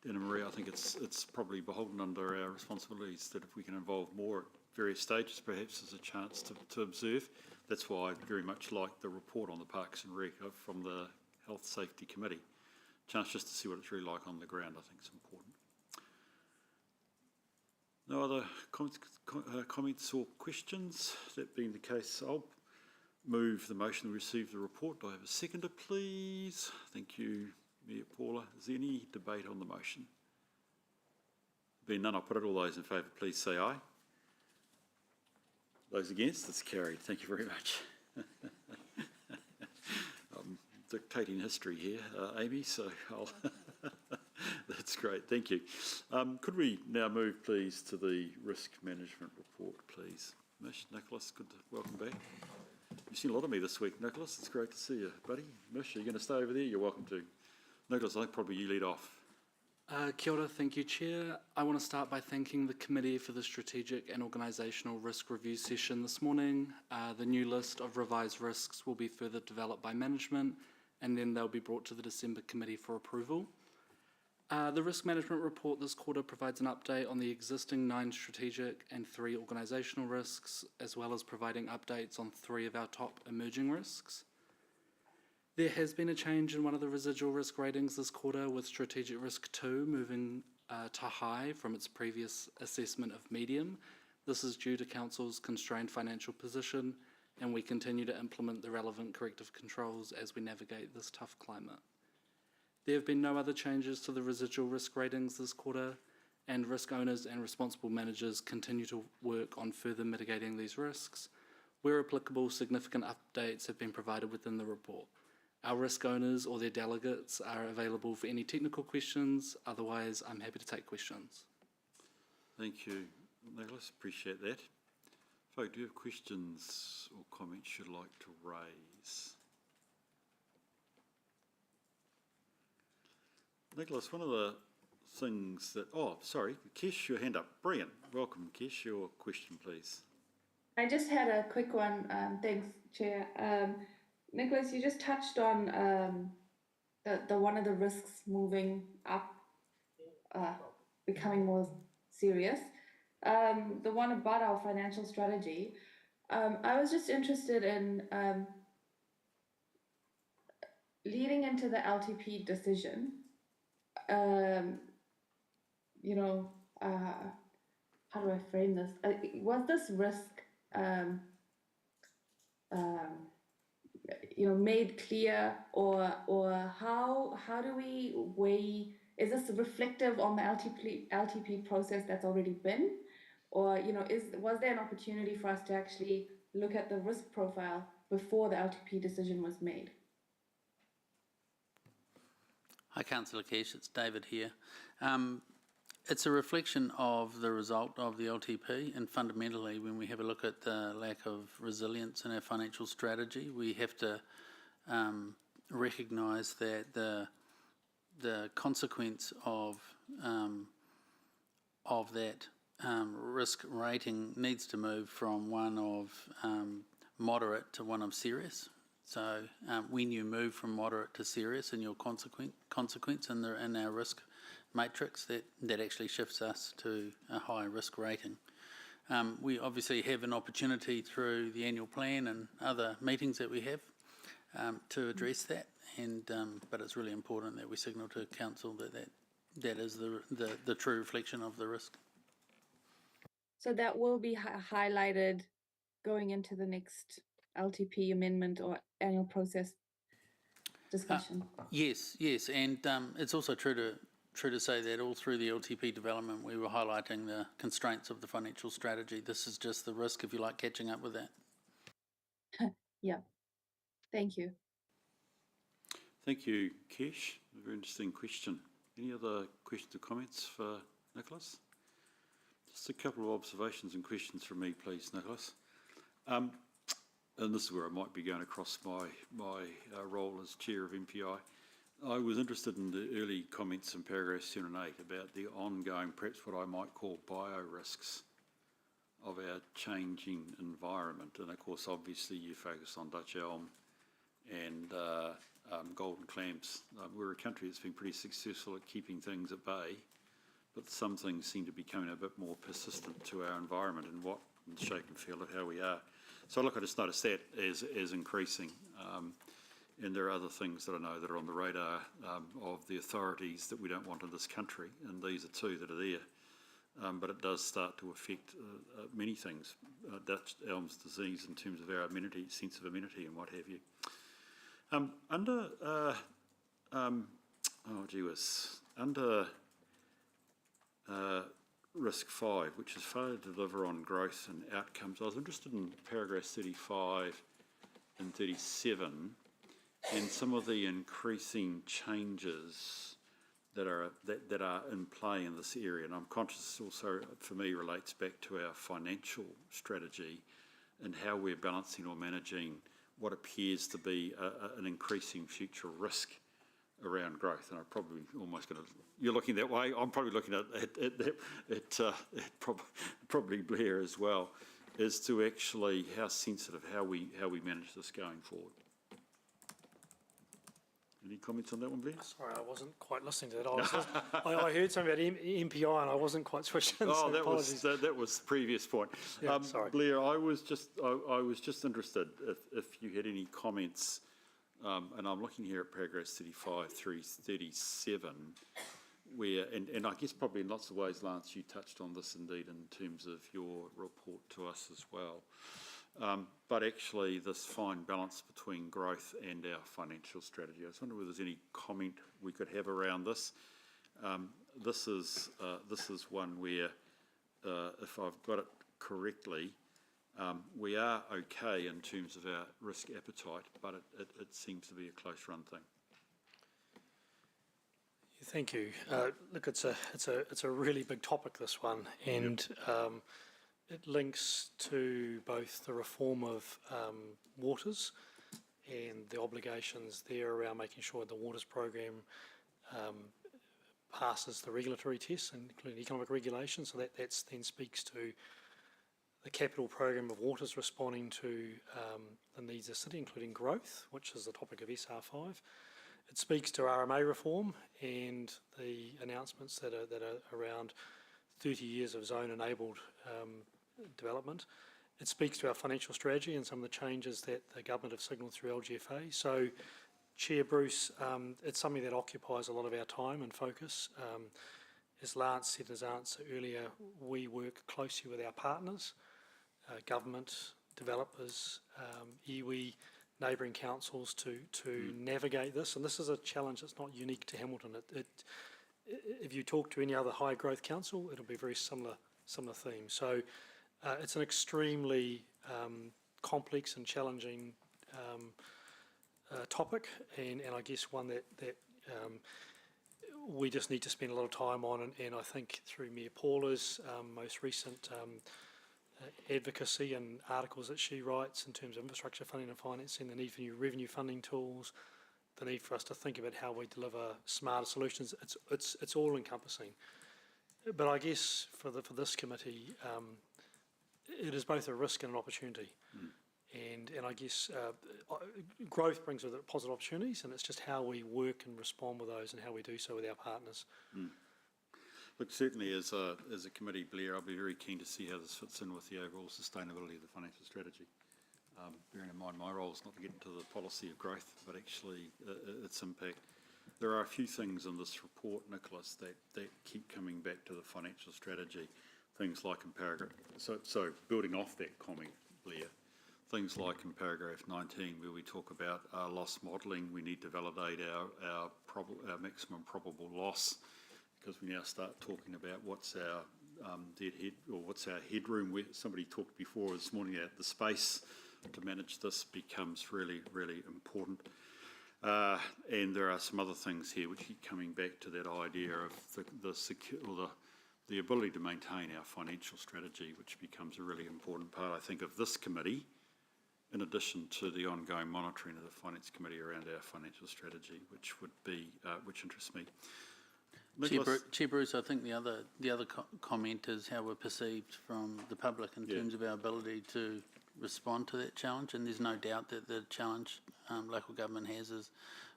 Dan and Marie, I think it's probably beholden under our responsibilities that if we can involve more at various stages, perhaps there's a chance to observe. That's why I very much like the report on the Parks and Rec from the Health Safety Committee. Chance just to see what it's really like on the ground, I think is important. No other comments or questions? That being the case, I'll move the motion to receive the report. Do I have a seconder, please? Thank you, Mayor Paula. Is there any debate on the motion? Being none, I'll put it. All those in favour, please say aye. Those against, it's carried. Thank you very much. I'm dictating history here, Amy, so I'll that's great, thank you. Could we now move, please, to the risk management report, please? Mish, Nicholas, good to welcome back. You've seen a lot of me this week, Nicholas. It's great to see you, buddy. Mish, are you going to stay over there? You're welcome to. Nicholas, I think probably you lead off. Kia ora, thank you, Chair. I want to start by thanking the committee for the strategic and organisational risk review session this morning. The new list of revised risks will be further developed by management, and then they'll be brought to the December committee for approval. The risk management report this quarter provides an update on the existing 9 strategic and 3 organisational risks, as well as providing updates on 3 of our top emerging risks. There has been a change in one of the residual risk ratings this quarter, with strategic risk 2 moving to high from its previous assessment of medium. This is due to Council's constrained financial position, and we continue to implement the relevant corrective controls as we navigate this tough climate. There have been no other changes to the residual risk ratings this quarter, and risk owners and responsible managers continue to work on further mitigating these risks. Where applicable, significant updates have been provided within the report. Our risk owners or their delegates are available for any technical questions. Otherwise, I'm happy to take questions. Thank you, Nicholas. Appreciate that. Folk, do you have questions or comments you'd like to raise? Nicholas, one of the things that... Oh, sorry. Kesh, your hand up. Brilliant. Welcome, Kesh. Your question, please. I just had a quick one. Thanks, Chair. Nicholas, you just touched on the one of the risks moving up, becoming more serious. The one about our financial strategy. I was just interested in leading into the LTP decision. You know, how do I frame this? Was this risk, you know, made clear, or how do we weigh? Is this reflective on the LTP process that's already been, or you know, was there an opportunity for us to actually look at the risk profile before the LTP decision was made? Hi, Councillor Kesh, it's David here. It's a reflection of the result of the LTP, and fundamentally when we have a look at the lack of resilience in our financial strategy, we have to recognise that the consequence of that risk rating needs to move from one of moderate to one of serious. So when you move from moderate to serious in your consequence in our risk matrix, that actually shifts us to a high risk rating. We obviously have an opportunity through the annual plan and other meetings that we have to address that, and but it's really important that we signal to Council that is the true reflection of the risk. So that will be highlighted going into the next LTP amendment or annual process discussion. Yes, and it's also true to say that all through the LTP development we were highlighting the constraints of the financial strategy. This is just the risk, if you like, catching up with that. Yeah, thank you. Thank you, Kesh. A very interesting question. Any other questions or comments for Nicholas? Just a couple of observations and questions from me, please, Nicholas. And this is where I might be going across my role as Chair of MPI. I was interested in the early comments in paragraph 7 and 8 about the ongoing, perhaps what I might call bio-risks of our changing environment. And of course, obviously, you focus on Dutch elm and golden clams. We're a country that's been pretty successful at keeping things at bay, but some things seem to be becoming a bit more persistent to our environment and what and the shape and feel of how we are. So look, I just noticed that as increasing. And there are other things that I know that are on the radar of the authorities that we don't want in this country, and these are two that are there. But it does start to affect many things. Dutch elm's disease in terms of our immunity, sense of immunity and what have you. Under risk 5, which is failure to deliver on growth and outcomes, I was interested in paragraphs 35 and 37 and some of the increasing changes that are in play in this area. And I'm conscious also, for me, relates back to our financial strategy and how we're balancing or managing what appears to be an increasing future risk around growth. And I'm probably almost going to, you're looking that way, I'm probably looking at probably Blair as well, as to actually how sensitive, how we manage this going forward. Any comments on that one, Blair? Sorry, I wasn't quite listening to that. I heard something about MPI and I wasn't quite switched in. Oh, so that was the previous point. Yeah, sorry. Blair, I was just interested if you had any comments, and I'm looking here at paragraphs 35 through 37, where, and I guess probably in lots of ways, Lance, you touched on this indeed in terms of your report to us as well. But actually this fine balance between growth and our financial strategy. I was wondering whether there's any comment we could have around this. This is one where, if I've got it correctly, We are okay in terms of our risk appetite, but it seems to be a close run thing. Thank you. Look, it's a really big topic, this one, and it links to both the reform of waters and the obligations there around making sure the waters program passes the regulatory tests, including economic regulation. So that then speaks to the capital program of waters responding to the needs of the city, including growth, which is the topic of SR5. It speaks to RMA reform and the announcements that are around 30 years of zone-enabled development. It speaks to our financial strategy and some of the changes that the government have signalled through LGFA. So, Chair Bruce, it's something that occupies a lot of our time and focus. As Lance said in his answer earlier, we work closely with our partners, government, developers, iwi, neighbouring councils to navigate this. And this is a challenge that's not unique to Hamilton. If you talk to any other high growth council, it'll be a very similar theme. So it's an extremely complex and challenging topic, and I guess one that we just need to spend a lot of time on, and I think through Mayor Paula's most recent advocacy and articles that she writes in terms of infrastructure funding and financing, the need for new revenue funding tools, the need for us to think about how we deliver smarter solutions. It's all encompassing. But I guess for this committee, it is both a risk and an opportunity. And I guess growth brings with it positive opportunities, and it's just how we work and respond with those and how we do so with our partners. Look, certainly as a committee, Blair, I'll be very keen to see how this fits in with the overall sustainability of the financial strategy. Bearing in mind my role is not to get into the policy of growth, but actually its impact. There are a few things in this report, Nicholas, that keep coming back to the financial strategy. Things like in paragraph, so building off that comment, Blair, things like in paragraph 19 where we talk about loss modelling, we need to validate our maximum probable loss, because we now start talking about what's our dead head, or what's our headroom. Somebody talked before this morning about the space to manage this becomes really, really important. And there are some other things here which keep coming back to that idea of the ability to maintain our financial strategy, which becomes a really important part, I think, of this committee, in addition to the ongoing monitoring of the Finance Committee around our financial strategy, which interests me. Chair Bruce, I think the other comment is how we're perceived from the public in terms of our ability to respond to that challenge, and there's no doubt that the challenge local government has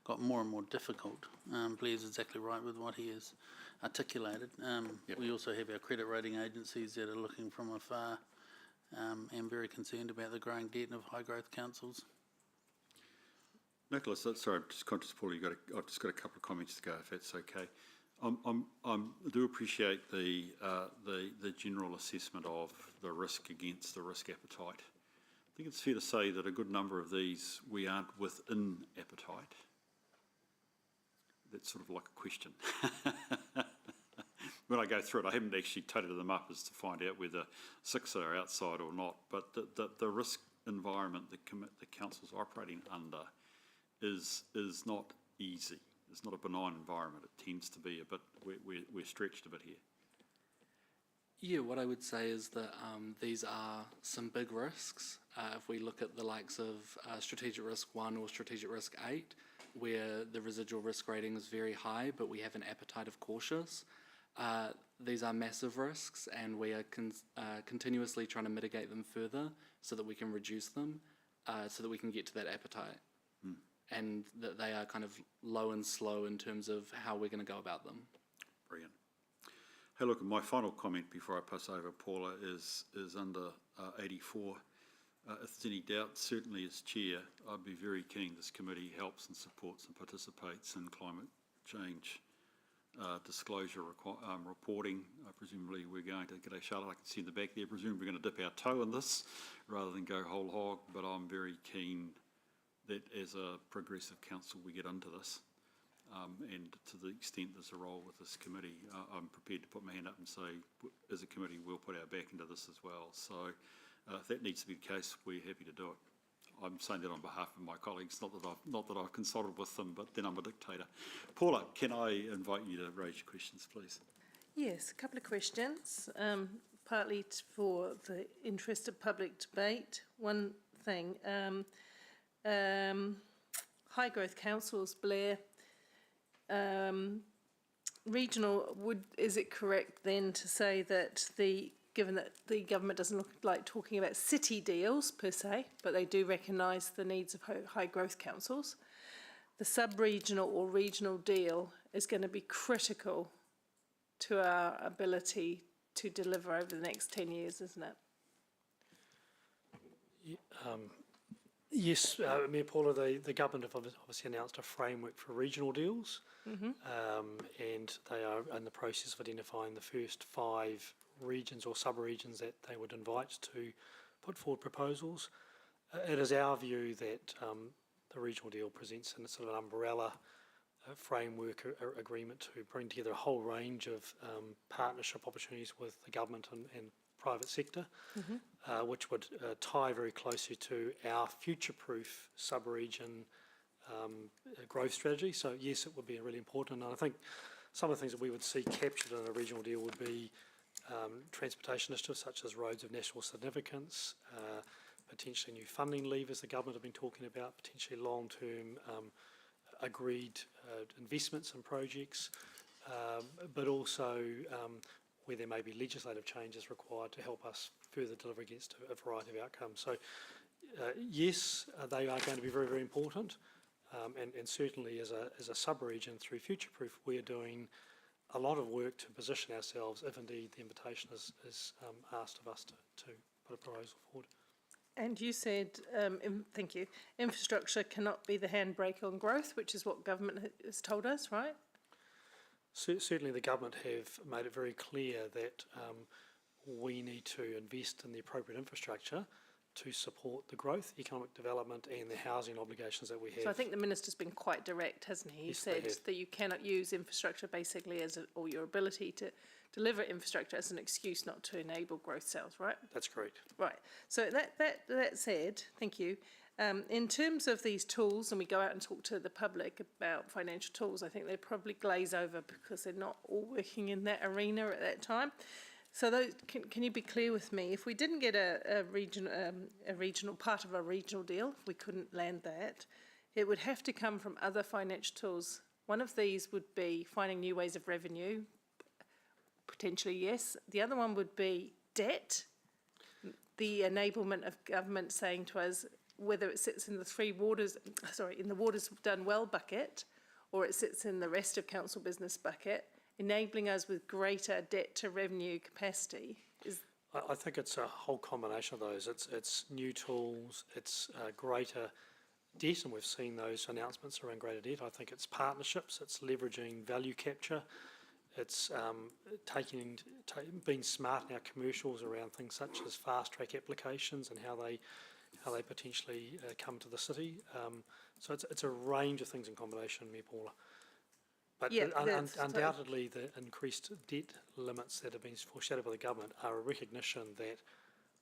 got more and more difficult. Blair's exactly right with what he has articulated. We also have our credit rating agencies that are looking from afar and very concerned about the growing debt of high growth councils. Nicholas, sorry, I'm just conscious, Paul, I've just got a couple of comments to go, if that's okay. I do appreciate the general assessment of the risk against the risk appetite. I think it's fair to say that a good number of these we aren't within appetite. That's sort of like a question. When I go through it, I haven't actually totaled them up as to find out whether 6 are outside or not, but the risk environment the council's operating under is not easy. It's not a benign environment. It tends to be a bit, we're stretched a bit here. Yeah, what I would say is that these are some big risks. If we look at the likes of Strategic Risk 1 or Strategic Risk 8, where the residual risk rating is very high, but we have an appetite of cautious. These are massive risks, and we are continuously trying to mitigate them further so that we can reduce them, so that we can get to that appetite. And that they are kind of low and slow in terms of how we're going to go about them. Brilliant. Hey, look, my final comment before I pass over, Paula, is under 84. If there's any doubt, certainly as chair, I'd be very keen this committee helps and supports and participates in climate change disclosure reporting. Presumably we're going to, g'day Charlotte, I can see in the back there, presumably we're going to dip our toe in this rather than go whole hog, but I'm very keen that as a progressive council we get into this, and to the extent there's a role with this committee, I'm prepared to put my hand up and say, as a committee, we'll put our back into this as well. So If that needs to be the case, we're happy to do it. I'm saying that on behalf of my colleagues, not that I've consulted with them, but then I'm a dictator. Paula, can I invite you to raise your questions, please? Yes, a couple of questions, partly for the interest of public debate. One thing, high growth councils, Blair, regional, is it correct then to say that given that the government doesn't look like talking about city deals per se, but they do recognise the needs of high growth councils, the sub-regional or regional deal is going to be critical to our ability to deliver over the next 10 years, isn't it? Yes, Mayor Paula, the government have obviously announced a framework for regional deals, and they are in the process of identifying the first 5 regions or sub-regions that they would invite to put forward proposals. It is our view that the regional deal presents a sort of an umbrella framework agreement to bring together a whole range of partnership opportunities with the government and private sector, which would tie very closely to our future-proof sub-region growth strategy. So yes, it would be really important. And I think some of the things that we would see captured in a regional deal would be transportation initiatives such as roads of national significance, potentially new funding levers the government have been talking about, potentially long-term agreed investments and projects, but also where there may be legislative changes required to help us further deliver against a variety of outcomes. So yes, they are going to be very, very important, and certainly as a sub-region through Future Proof, we are doing a lot of work to position ourselves if indeed the invitation is asked of us to put a proposal forward. And you said, thank you, infrastructure cannot be the handbrake on growth, which is what government has told us, right? Certainly the government have made it very clear that we need to invest in the appropriate infrastructure to support the growth, economic development and the housing obligations that we have. So I think the minister's been quite direct, hasn't he? He said that you cannot use infrastructure basically or your ability to deliver infrastructure as an excuse not to enable growth sales, right? That's correct. Right. So that said, thank you. In terms of these tools, and we go out and talk to the public about financial tools, I think they probably glaze over because they're not all working in that arena at that time. So those, can you be clear with me, if we didn't get a regional part of a regional deal, if we couldn't land that, it would have to come from other financial tools. One of these would be finding new ways of revenue, potentially yes. The other one would be debt, the enablement of government saying to us whether it sits in in the Waters Done Well bucket or it sits in the rest of council business bucket, enabling us with greater debt to revenue capacity. I think it's a whole combination of those. It's new tools, it's greater debt, and we've seen those announcements around greater debt. I think it's partnerships, it's leveraging value capture, it's being smart in our commercials around things such as fast track applications and how they potentially come to the city. So it's a range of things in combination, Mayor Paula. But yeah, undoubtedly the increased debt limits that have been foreshadowed by the government are a recognition that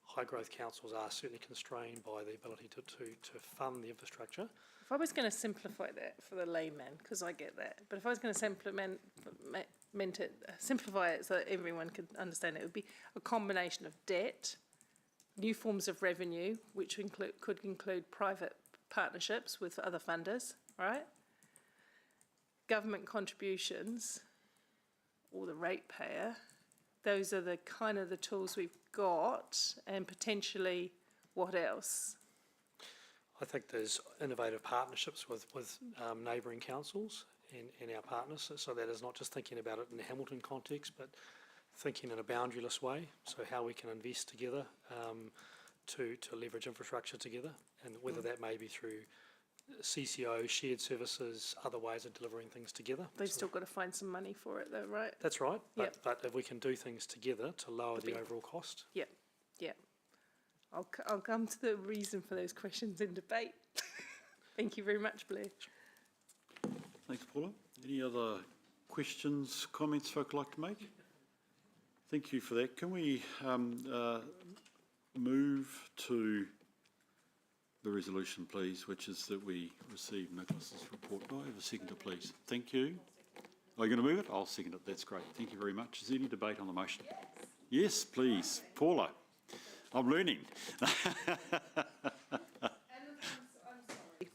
high growth councils are certainly constrained by the ability to fund the infrastructure. If I was going to simplify that for the layman, because I get that, but if I was going to simplify it so that everyone could understand it, would be a combination of debt, new forms of revenue, which could include private partnerships with other funders, right? Government contributions, or the ratepayer. Those are the kind of the tools we've got, and potentially what else? I think there's innovative partnerships with neighbouring councils and our partners. So that is not just thinking about it in the Hamilton context, but thinking in a boundaryless way. So how we can invest together to leverage infrastructure together, and whether that may be through CCO, shared services, other ways of delivering things together. They've still got to find some money for it though, right? That's right, but if we can do things together to lower the overall cost. Yeah, yeah. I'll come to the reason for those questions in debate. Thank you very much, Blair. Thanks, Paula. Any other questions, comments folk like to make? Thank you for that. Can we move to the resolution, please, which is that we receive Nicholas's report. Do I have a seconder, please? Thank you. Are you going to move it? I'll second it. That's great. Thank you very much. Is there any debate on the motion? Yes, please. Paula. I'm learning.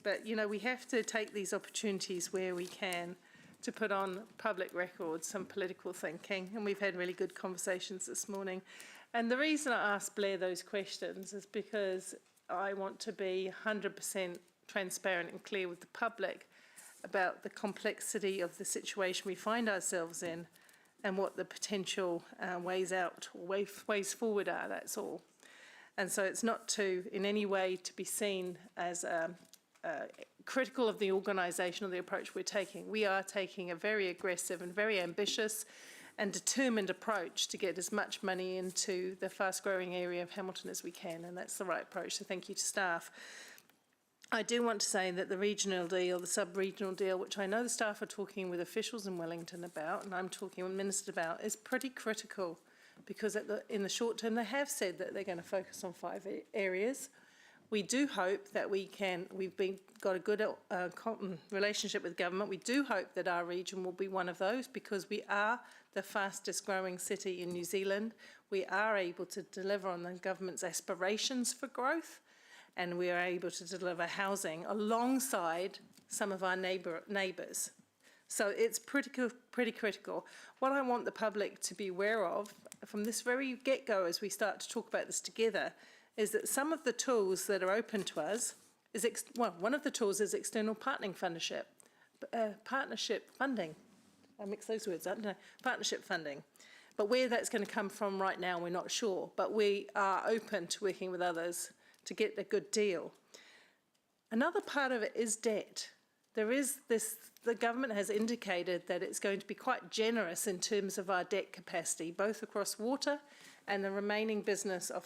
But, you know, we have to take these opportunities where we can to put on public record some political thinking, and we've had really good conversations this morning. And the reason I asked Blair those questions is because I want to be 100% transparent and clear with the public about the complexity of the situation we find ourselves in and what the potential ways out or ways forward are, that's all. And so it's not to, in any way, to be seen as critical of the organisation or the approach we're taking. We are taking a very aggressive and very ambitious and determined approach to get as much money into the fast-growing area of Hamilton as we can, and that's the right approach, so thank you to staff. I do want to say that the regional deal, the sub-regional deal, which I know the staff are talking with officials in Wellington about, and I'm talking with ministers about, is pretty critical, because in the short term they have said that they're going to focus on 5 areas. We do hope that we've got a good relationship with government. We do hope that our region will be one of those, because we are the fastest growing city in New Zealand. We are able to deliver on the government's aspirations for growth, and we are able to deliver housing alongside some of our neighbours. So it's pretty critical. What I want the public to be aware of from this very get-go, as we start to talk about this together, is that some of the tools that are open to us is, one of the tools is external partnership funding. I mix those words up, no, partnership funding. But where that's going to come from right now, we're not sure. But we are open to working with others to get a good deal. Another part of it is debt. There is this, the government has indicated that it's going to be quite generous in terms of our debt capacity, both across water and the remaining business of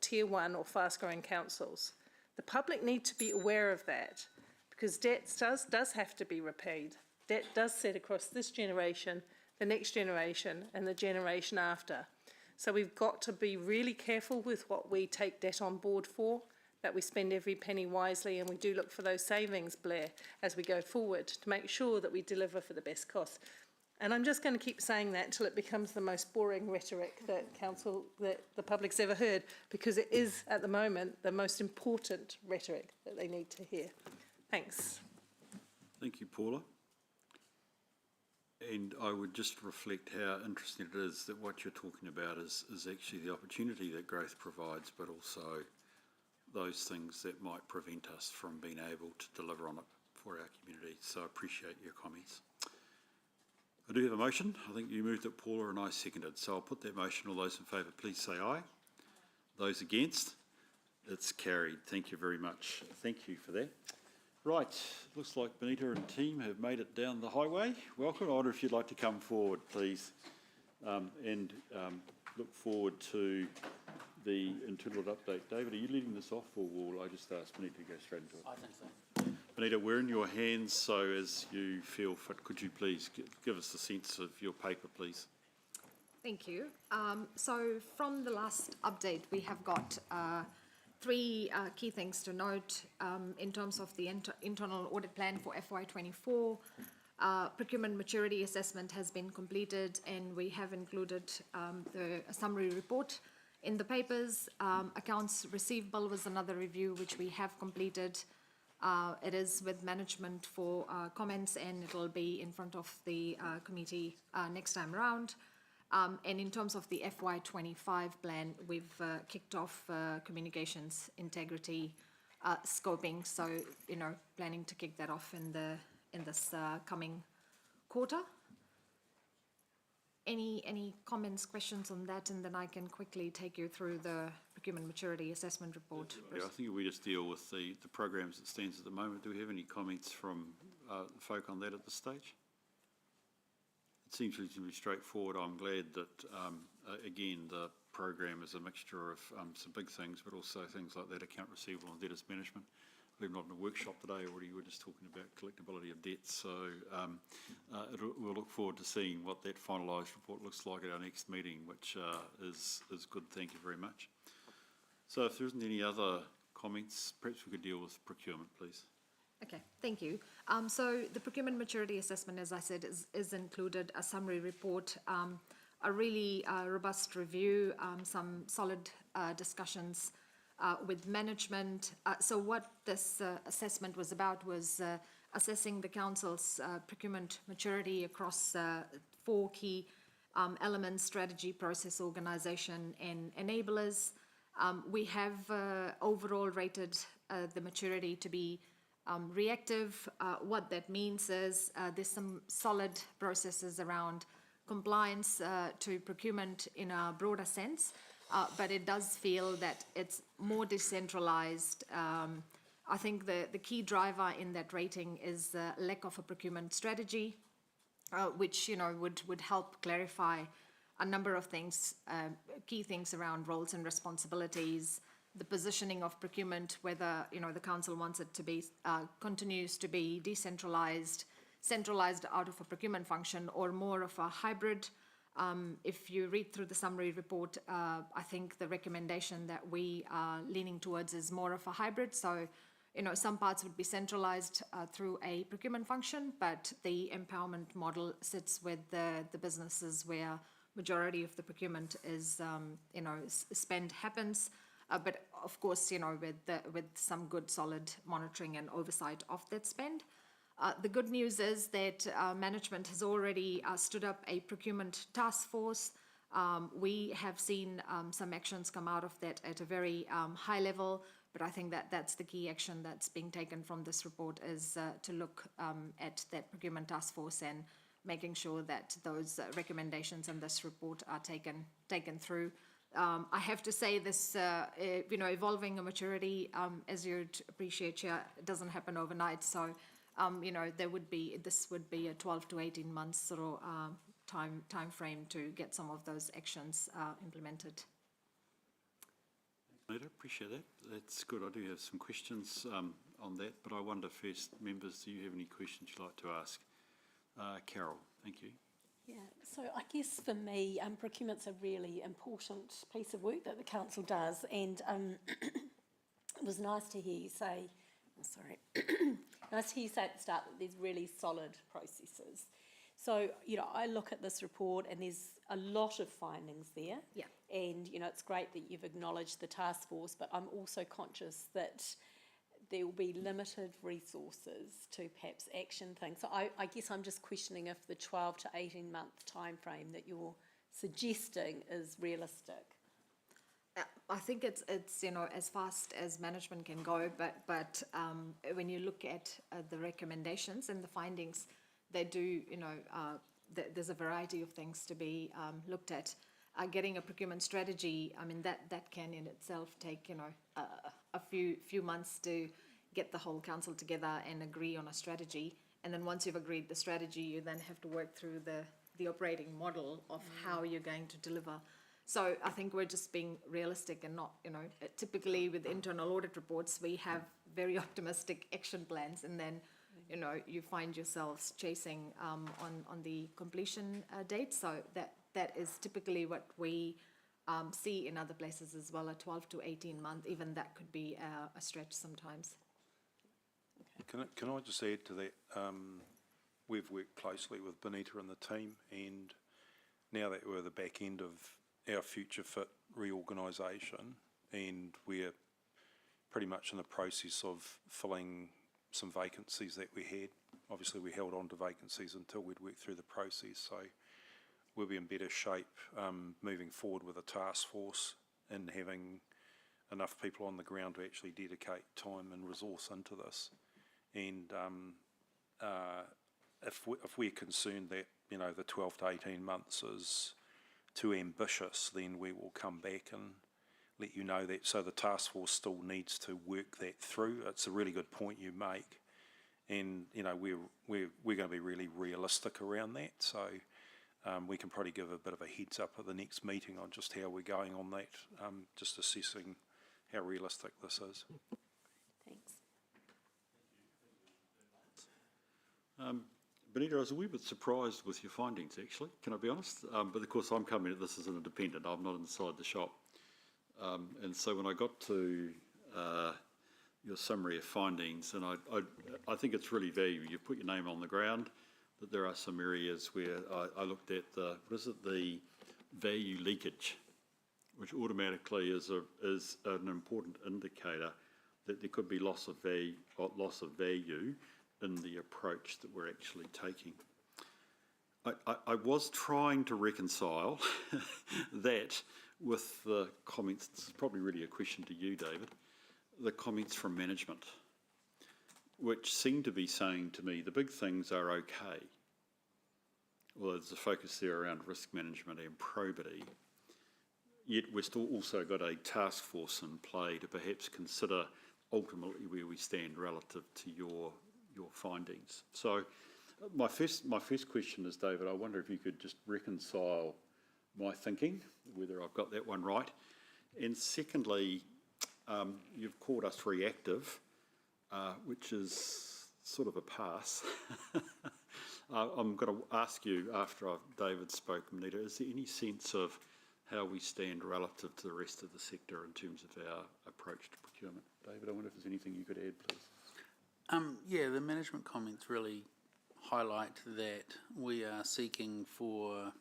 tier 1 or fast-growing councils. The public need to be aware of that, because debt does have to be repaid. Debt does sit across this generation, the next generation, and the generation after. So we've got to be really careful with what we take debt on board for, that we spend every penny wisely, and we do look for those savings, Blair, as we go forward to make sure that we deliver for the best cost. And I'm just going to keep saying that until it becomes the most boring rhetoric that the public's ever heard, because it is, at the moment, the most important rhetoric that they need to hear. Thanks. Thank you, Paula. And I would just reflect how interesting it is that what you're talking about is actually the opportunity that growth provides, but also those things that might prevent us from being able to deliver on it for our community. So I appreciate your comments. I do have a motion. I think you moved it, Paula, and I seconded. So I'll put that motion. All those in favour, please say aye. Those against? It's carried. Thank you very much. Thank you for that. Right, looks like Benita and team have made it down the highway. Welcome. I wonder if you'd like to come forward, please, and look forward to the entitled update. David, are you leading this off, or will I just ask Benita to go straight into it? I think so. Benita, we're in your hands, so as you feel fit, could you please give us a sense of your paper, please? Thank you. So from the last update, we have got 3 key things to note in terms of the internal audit plan for FY24. Procurement maturity assessment has been completed, and we have included the summary report in the papers. Accounts receivable was another review which we have completed. It is with management for comments, and it will be in front of the committee next time round. And in terms of the FY25 plan, we've kicked off communications integrity scoping, so planning to kick that off in this coming quarter. Any comments, questions on that, and then I can quickly take you through the procurement maturity assessment report. Yeah, I think we just deal with the programs that stands at the moment. Do we have any comments from folk on that at this stage? It seems reasonably straightforward. I'm glad that, again, the program is a mixture of some big things, but also things like that account receivable and debtors management. We've not in a workshop today already, we were just talking about collectability of debts, so we'll look forward to seeing what that finalised report looks like at our next meeting, which is good. Thank you very much. So if there isn't any other comments, perhaps we could deal with procurement, please. Okay, thank you. So the procurement maturity assessment, as I said, is included a summary report, a really robust review, some solid discussions with management. So what this assessment was about was assessing the council's procurement maturity across 4 key elements: strategy, process, organisation and enablers. We have overall rated the maturity to be reactive. What that means is there's some solid processes around compliance to procurement in a broader sense, but it does feel that it's more decentralized. I think the key driver in that rating is the lack of a procurement strategy, which would help clarify a number of things, key things around roles and responsibilities, the positioning of procurement, whether the council wants it to be continues to be decentralized, centralized out of a procurement function, or more of a hybrid. If you read through the summary report, I think the recommendation that we are leaning towards is more of a hybrid. So, some parts would be centralized through a procurement function, but the empowerment model sits with the businesses where majority of the procurement is, spend happens. But of course, with some good solid monitoring and oversight of that spend. The good news is that management has already stood up a procurement task force. We have seen some actions come out of that at a very high level, but I think that's the key action that's being taken from this report is to look at that procurement task force and making sure that those recommendations in this report are taken through. I have to say this, evolving a maturity, as you'd appreciate, Chair, it doesn't happen overnight. So, this would be a 12 to 18 months sort of time frame to get some of those actions implemented. Thanks, Nita, appreciate that. That's good. I do have some questions on that, but I wonder first, members, do you have any questions you'd like to ask? Carol, thank you. Yeah, so I guess for me, procurement's a really important piece of work that the council does, and it was nice to hear you say, nice to hear you say at the start that there's really solid processes. So, I look at this report and there's a lot of findings there. Yeah. And, it's great that you've acknowledged the task force, but I'm also conscious that there will be limited resources to perhaps action things. So I guess I'm just questioning if the 12 to 18 month time frame that you're suggesting is realistic. I think it's as fast as management can go, but when you look at the recommendations and the findings, they do, there's a variety of things to be looked at. Getting a procurement strategy, I mean, that can in itself take, a few months to get the whole council together and agree on a strategy. And then once you've agreed the strategy, you then have to work through the operating model of how you're going to deliver. So I think we're just being realistic and not, typically with internal audit reports, we have very optimistic action plans, and then, you find yourselves chasing on the completion date. So that is typically what we see in other places as well, a 12 to 18 month, even that could be a stretch sometimes. Can I just add to that? We've worked closely with Benita and the team, and now that we're at the back end of our Future Fit reorganisation, and we're pretty much in the process of filling some vacancies that we had. Obviously, we held on to vacancies until we'd worked through the process, so we'll be in better shape moving forward with a task force and having enough people on the ground to actually dedicate time and resource into this. And if we're concerned that the 12 to 18 months is too ambitious, then we will come back and let you know that. So the task force still needs to work that through. It's a really good point you make, and we're going to be really realistic around that. So we can probably give a bit of a heads up at the next meeting on just how we're going on that, just assessing how realistic this is. Thanks. Benita, I was a wee bit surprised with your findings, actually, can I be honest? But of course, I'm coming at this as an independent. I'm not inside the shop. And so when I got to your summary of findings, and I think it's really valuable. You put your name on the ground, but there are some areas where I looked at the value leakage, which automatically is an important indicator that there could be loss of value in the approach that we're actually taking. I was trying to reconcile that with the comments. This is probably really a question to you, David. The comments from management, which seem to be saying to me the big things are okay. Well, there's a focus there around risk management and probity. Yet we've still also got a task force in play to perhaps consider ultimately where we stand relative to your findings. So my first question is, David, I wonder if you could just reconcile my thinking, whether I've got that one right. And secondly, you've called us reactive, which is sort of a pass. I'm going to ask you after David spoke, Anita, is there any sense of how we stand relative to the rest of the sector in terms of our approach to procurement? David, I wonder if there's anything you could add, please. Yeah, the management comments really highlight that we are seeking for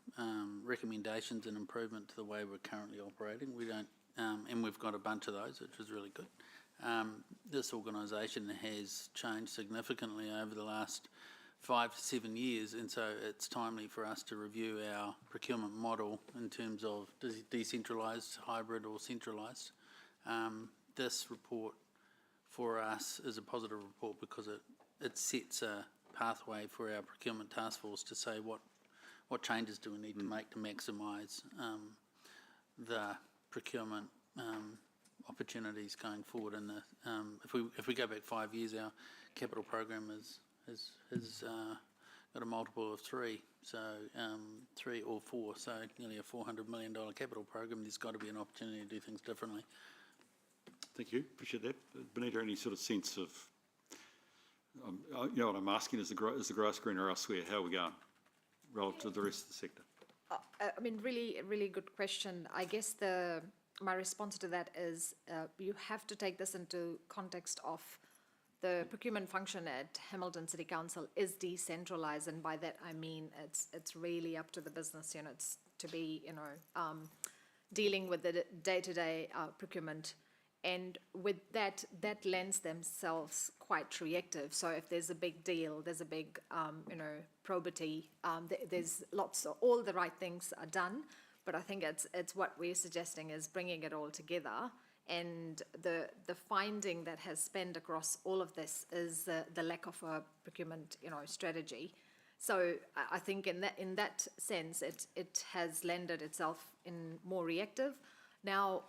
recommendations and improvement to the way we're currently operating. We don't, and we've got a bunch of those, which is really good. This organisation has changed significantly over the last 5 to 7 years, and so it's timely for us to review our procurement model in terms of decentralised, hybrid or centralised. This report for us is a positive report because it sets a pathway for our procurement task force to say what changes do we need to make to maximise the procurement opportunities going forward. And if we go back 5 years, our capital program has got a multiple of 3, so 3 or 4, so nearly a $400 million capital program. There's got to be an opportunity to do things differently. Thank you, appreciate that. Benita, any sort of sense of, you know what I'm asking, is the grass greener elsewhere? How are we going relative to the rest of the sector? I mean, really good question. I guess my response to that is you have to take this into context of the procurement function at Hamilton City Council is decentralised, and by that I mean it's really up to the business units to be, dealing with the day-to-day procurement. And with that lends themselves quite reactive. So if there's a big deal, there's a big, probity, there's lots of, all the right things are done. But I think it's what we're suggesting is bringing it all together. And the finding that has spanned across all of this is the lack of a procurement, strategy. So I think in that sense, it has landed itself in more reactive. Now,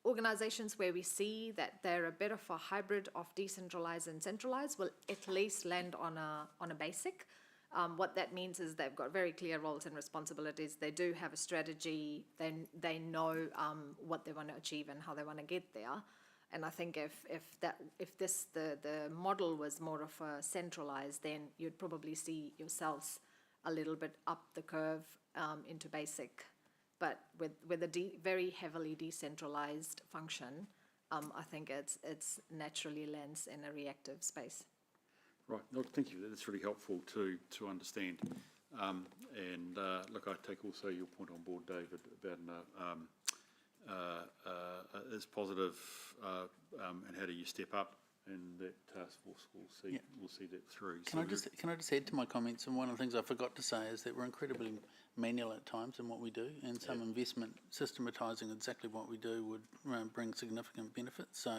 organizations where we see that they're a bit of a hybrid of decentralized and centralized will at least land on a basic. What that means is they've got very clear roles and responsibilities. They do have a strategy. They know what they want to achieve and how they want to get there. And I think if the model was more of a centralized, then you'd probably see yourselves a little bit up the curve into basic. But with a very heavily decentralized function, I think it's naturally lands in a reactive space. Right, no, thank you. That's really helpful to understand. Look, I take also your point on board, David, about is positive, and how do you step up? And that task force will see that through. Can I just add to my comments? And one of the things I forgot to say is that we're incredibly manual at times in what we do, and some investment systematising exactly what we do would bring significant benefits. So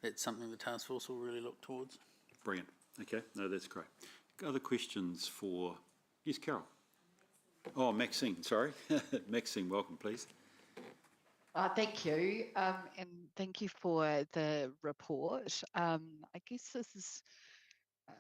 that's something the task force will really look towards. Brilliant. Okay, no, that's great. Other questions for, yes, Carol? Oh, Maxine, sorry. Maxine, welcome, please. Thank you, and thank you for the report. I guess this is a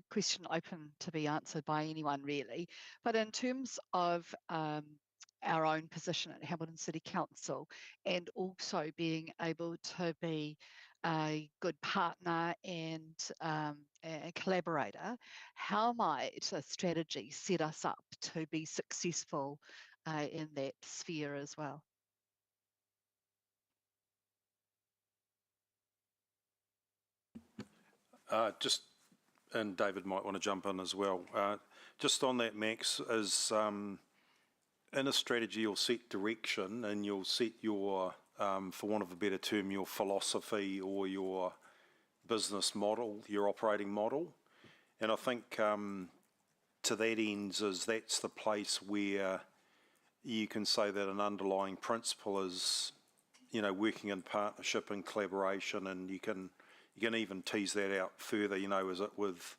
question open to be answered by anyone, really. But in terms of our own position at Hamilton City Council, and also being able to be a good partner and a collaborator, how might a strategy set us up to be successful in that sphere as well? And David might want to jump in as well. Just on that, Max, is in a strategy you'll set direction and you'll set your, for want of a better term, your philosophy or your business model, your operating model. And I think to that end that's the place where you can say that an underlying principle is, working in partnership and collaboration, and you can even tease that out further, is it with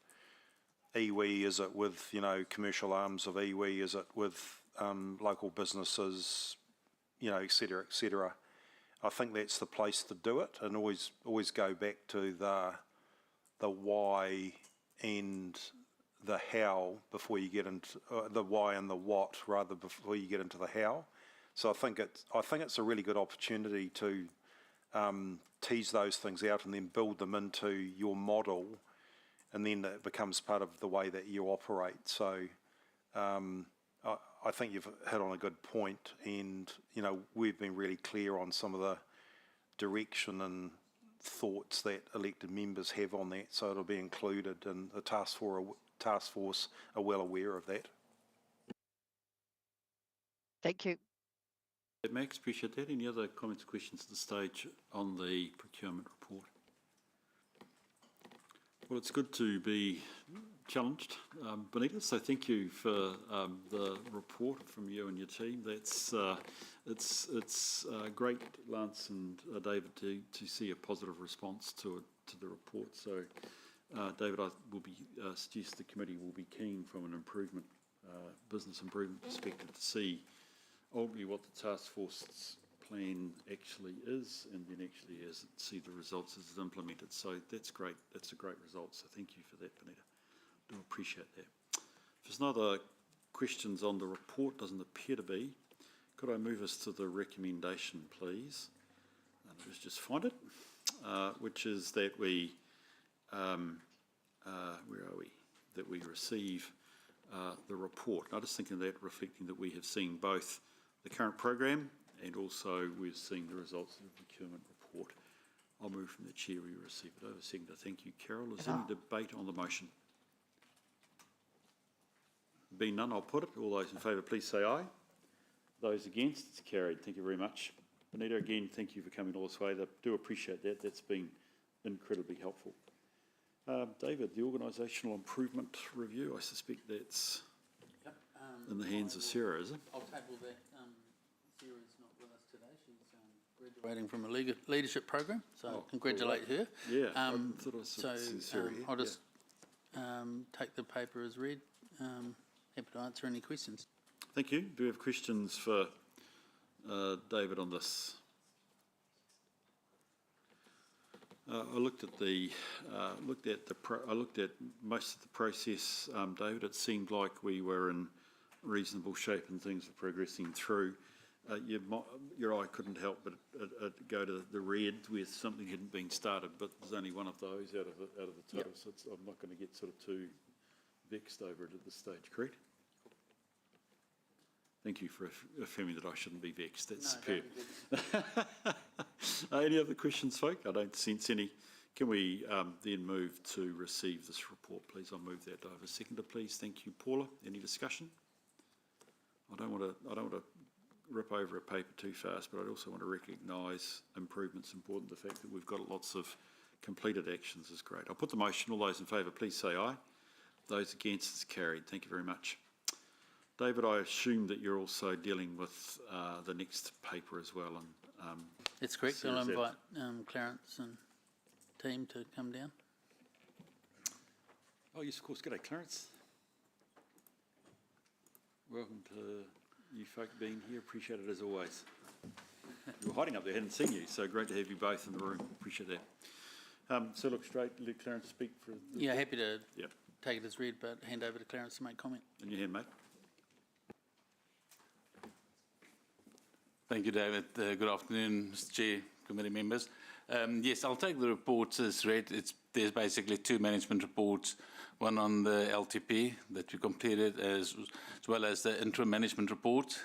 iwi, is it with, commercial arms of iwi, is it with local businesses, et cetera, et cetera. I think that's the place to do it, and always go back to the why and the how before you get into the why and the what rather before you get into the how. So I think it's a really good opportunity to tease those things out and then build them into your model, and then it becomes part of the way that you operate. So I think you've hit on a good point, and we've been really clear on some of the direction and thoughts that elected members have on that, so it'll be included, and the task force are well aware of that. Thank you. Max, appreciate that. Any other comments or questions at this stage on the procurement report? Well, it's good to be challenged, Benita, so thank you for the report from you and your team. That's it's great, Lance and David, to see a positive response to the report. So, David, I will be suggest the committee will be keen from an improvement, business improvement perspective, to see ultimately what the task force's plan actually is, and then actually see the results as it's implemented. So that's great. That's a great result. So thank you for that, Benita. Do appreciate that. If there's no other questions on the report, doesn't appear to be, could I move us to the recommendation, please? Let's just find it, which is that we, where are we? That we receive the report. And I just think of that reflecting that we have seen both the current program and also we're seeing the results of the procurement report. I'll move from the chair, we receive it over. Seconder. Thank you, Carol. Is there any debate on the motion? Being none, I'll put it. All those in favour, please say aye. Those against, it's carried. Thank you very much. Benita, again, thank you for coming all this way. I do appreciate that. That's been incredibly helpful. David, the organisational improvement review, I suspect that's in the hands of Sarah, is it? I'll table that. Sarah's not with us today. She's graduating from a leadership program, so congratulate her. Yeah, I thought I saw Sarah here. I'll just take the paper as read. Happy to answer any questions. Thank you. Do we have questions for David on this? I looked at most of the process, David. It seemed like we were in reasonable shape and things were progressing through. Your eye couldn't help but go to the red where something hadn't been started, but there's only one of those out of the total, so I'm not going to get sort of too vexed over it at this stage, correct? Thank you for affirming that I shouldn't be vexed. That's superb. Any other questions, folk? I don't sense any. Can we then move to receive this report, please? I'll move that over. Seconder, please. Thank you, Paula. Any discussion? I don't want to rip over a paper too fast, but I also want to recognise improvements important. The fact that we've got lots of completed actions is great. I'll put the motion. All those in favour, please say aye. Those against, is carried. Thank you very much. David, I assume that you're also dealing with the next paper as well. And that's correct. I'll invite Clarence and team to come down. Oh yes, of course. G'day, Clarence. Welcome to you folk being here. Appreciate it as always. You were hiding up there, hadn't seen you, so great to have you both in the room. Appreciate that. So look straight, let Clarence speak for. Yeah, happy to take it as read, but hand over to Clarence to make comment. In your hand, mate. Thank you, David. Good afternoon, Mr. Chair, committee members. Yes, I'll take the report as read. There's basically two management reports, one on the LTP that we completed, as well as the interim management report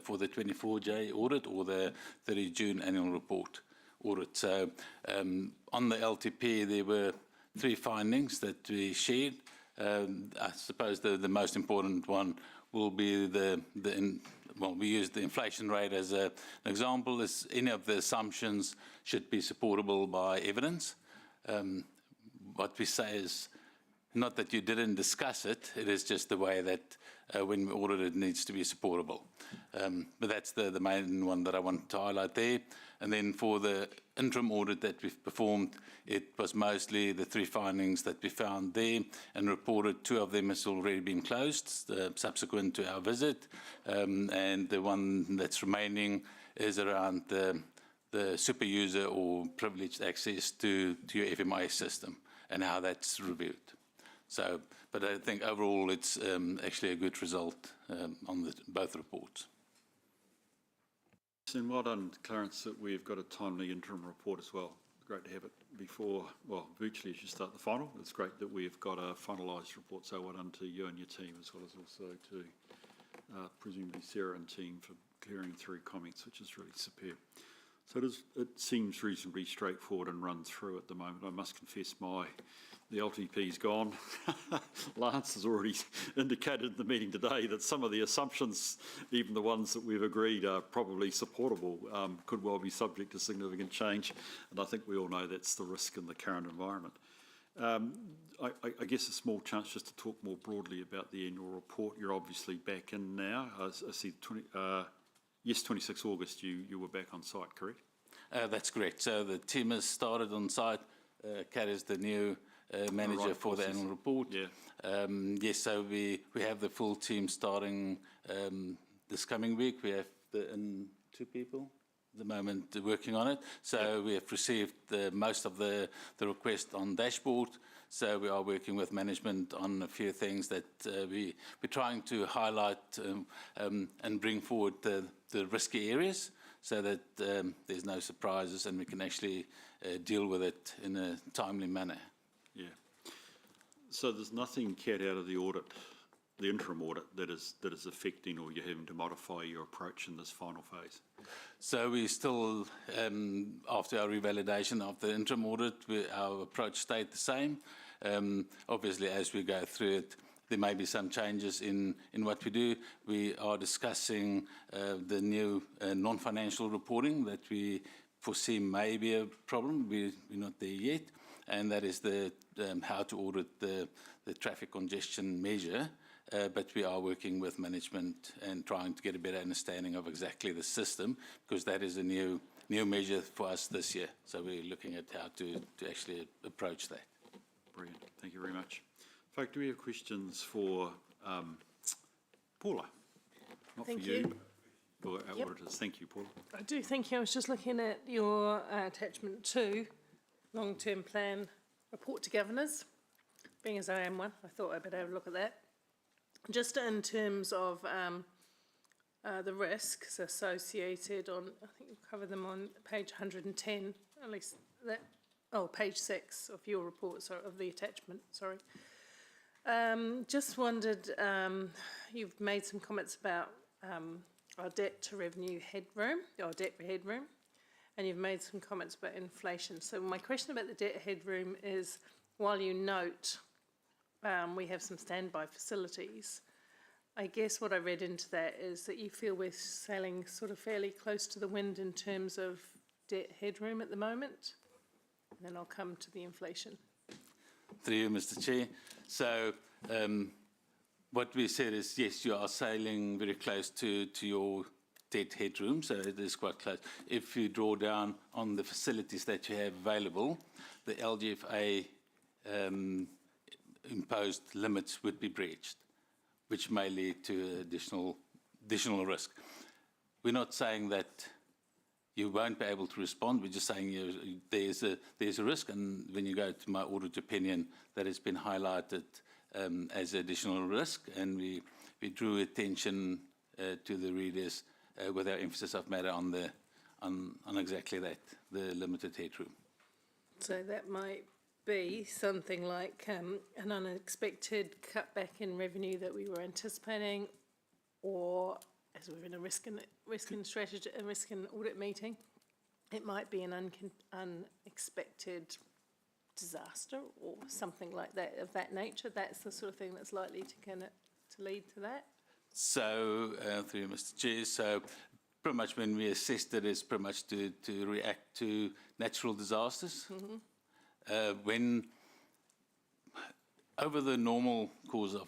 for the 24J audit or the 30 June annual report audit. So on the LTP, there were three findings that we shared. I suppose the most important one will be we use the inflation rate as an example. Is any of the assumptions should be supportable by evidence. What we say is not that you didn't discuss it, it is just the way that when we audit it needs to be supportable. But that's the main one that I want to highlight there. And then for the interim audit that we've performed, it was mostly the three findings that we found there and reported. Two of them has already been closed subsequent to our visit. And the one that's remaining is around the super user or privileged access to your FMIS system and how that's reviewed. So, but I think overall it's actually a good result on both reports. And well done, Clarence, that we've got a timely interim report as well. Great to have it before, well, virtually as you start the final. It's great that we've got a finalised report, so well done to you and your team, as well as also to presumably Sarah and team for clearing through comments, which is really superb. So it seems reasonably straightforward and run through at the moment. I must confess the LTP's gone. Lance has already indicated in the meeting today that some of the assumptions, even the ones that we've agreed are probably supportable, could well be subject to significant change. And I think we all know that's the risk in the current environment. I guess a small chance just to talk more broadly about the annual report. You're obviously back in now. I see 26 August you were back on site, correct? That's correct. So the team has started on site. Kat is the new manager for the annual report. Yeah. Yes, so we have the full team starting this coming week. We have two people at the moment working on it. So we have received most of the request on dashboard. So we are working with management on a few things that we're trying to highlight and bring forward the risky areas so that there's no surprises and we can actually deal with it in a timely manner. Yeah. So there's nothing, Kat, out of the audit, the interim audit, that is affecting or you're having to modify your approach in this final phase? So we still, after our revalidation of the interim audit, our approach stayed the same. Obviously, as we go through it, there may be some changes in what we do. We are discussing the new non-financial reporting that we foresee may be a problem. We're not there yet. And that is the how to audit the traffic congestion measure. But we are working with management and trying to get a better understanding of exactly the system, because that is a new measure for us this year. So we're looking at how to actually approach that. Brilliant. Thank you very much. Folk, do we have questions for Paula? Not Thank for you. For our Yep. auditors. Thank you, Paula. I do, thank you. I was just looking at your attachment 2, long-term plan report to governors. Being as I am one, I thought I'd better have a look at that. Just in terms of the risks associated on, I think you've covered them on page 110, at least that, page 6 of your report, sorry, of the attachment, sorry. Just wondered, you've made some comments about our debt to revenue headroom, or debt headroom, and you've made some comments about inflation. So my question about the debt headroom is, while you note we have some standby facilities, I guess what I read into that is that you feel we're sailing sort of fairly close to the wind in terms of debt headroom at the moment. And then I'll come to the inflation. Through you, Mr. Chair. So what we said is, yes, you are sailing very close to your debt headroom, so it is quite close. If you draw down on the facilities that you have available, the LGFA imposed limits would be breached, which may lead to additional risk. We're not saying that you won't be able to respond. We're just saying there's a risk, and when you go to my audit opinion, that has been highlighted as additional risk, and we drew attention to the readers with our emphasis of matter on exactly that, the limited headroom. So that might be something like an unexpected cutback in revenue that we were anticipating, or as we're in a risk and strategy, a risk and audit meeting, it might be an unexpected disaster or something like that, of that nature, that's the sort of thing that's likely to lead to that? So, through you, Mr. Chair, so pretty much when we assessed it, it's pretty much to react to natural disasters. When over the normal course of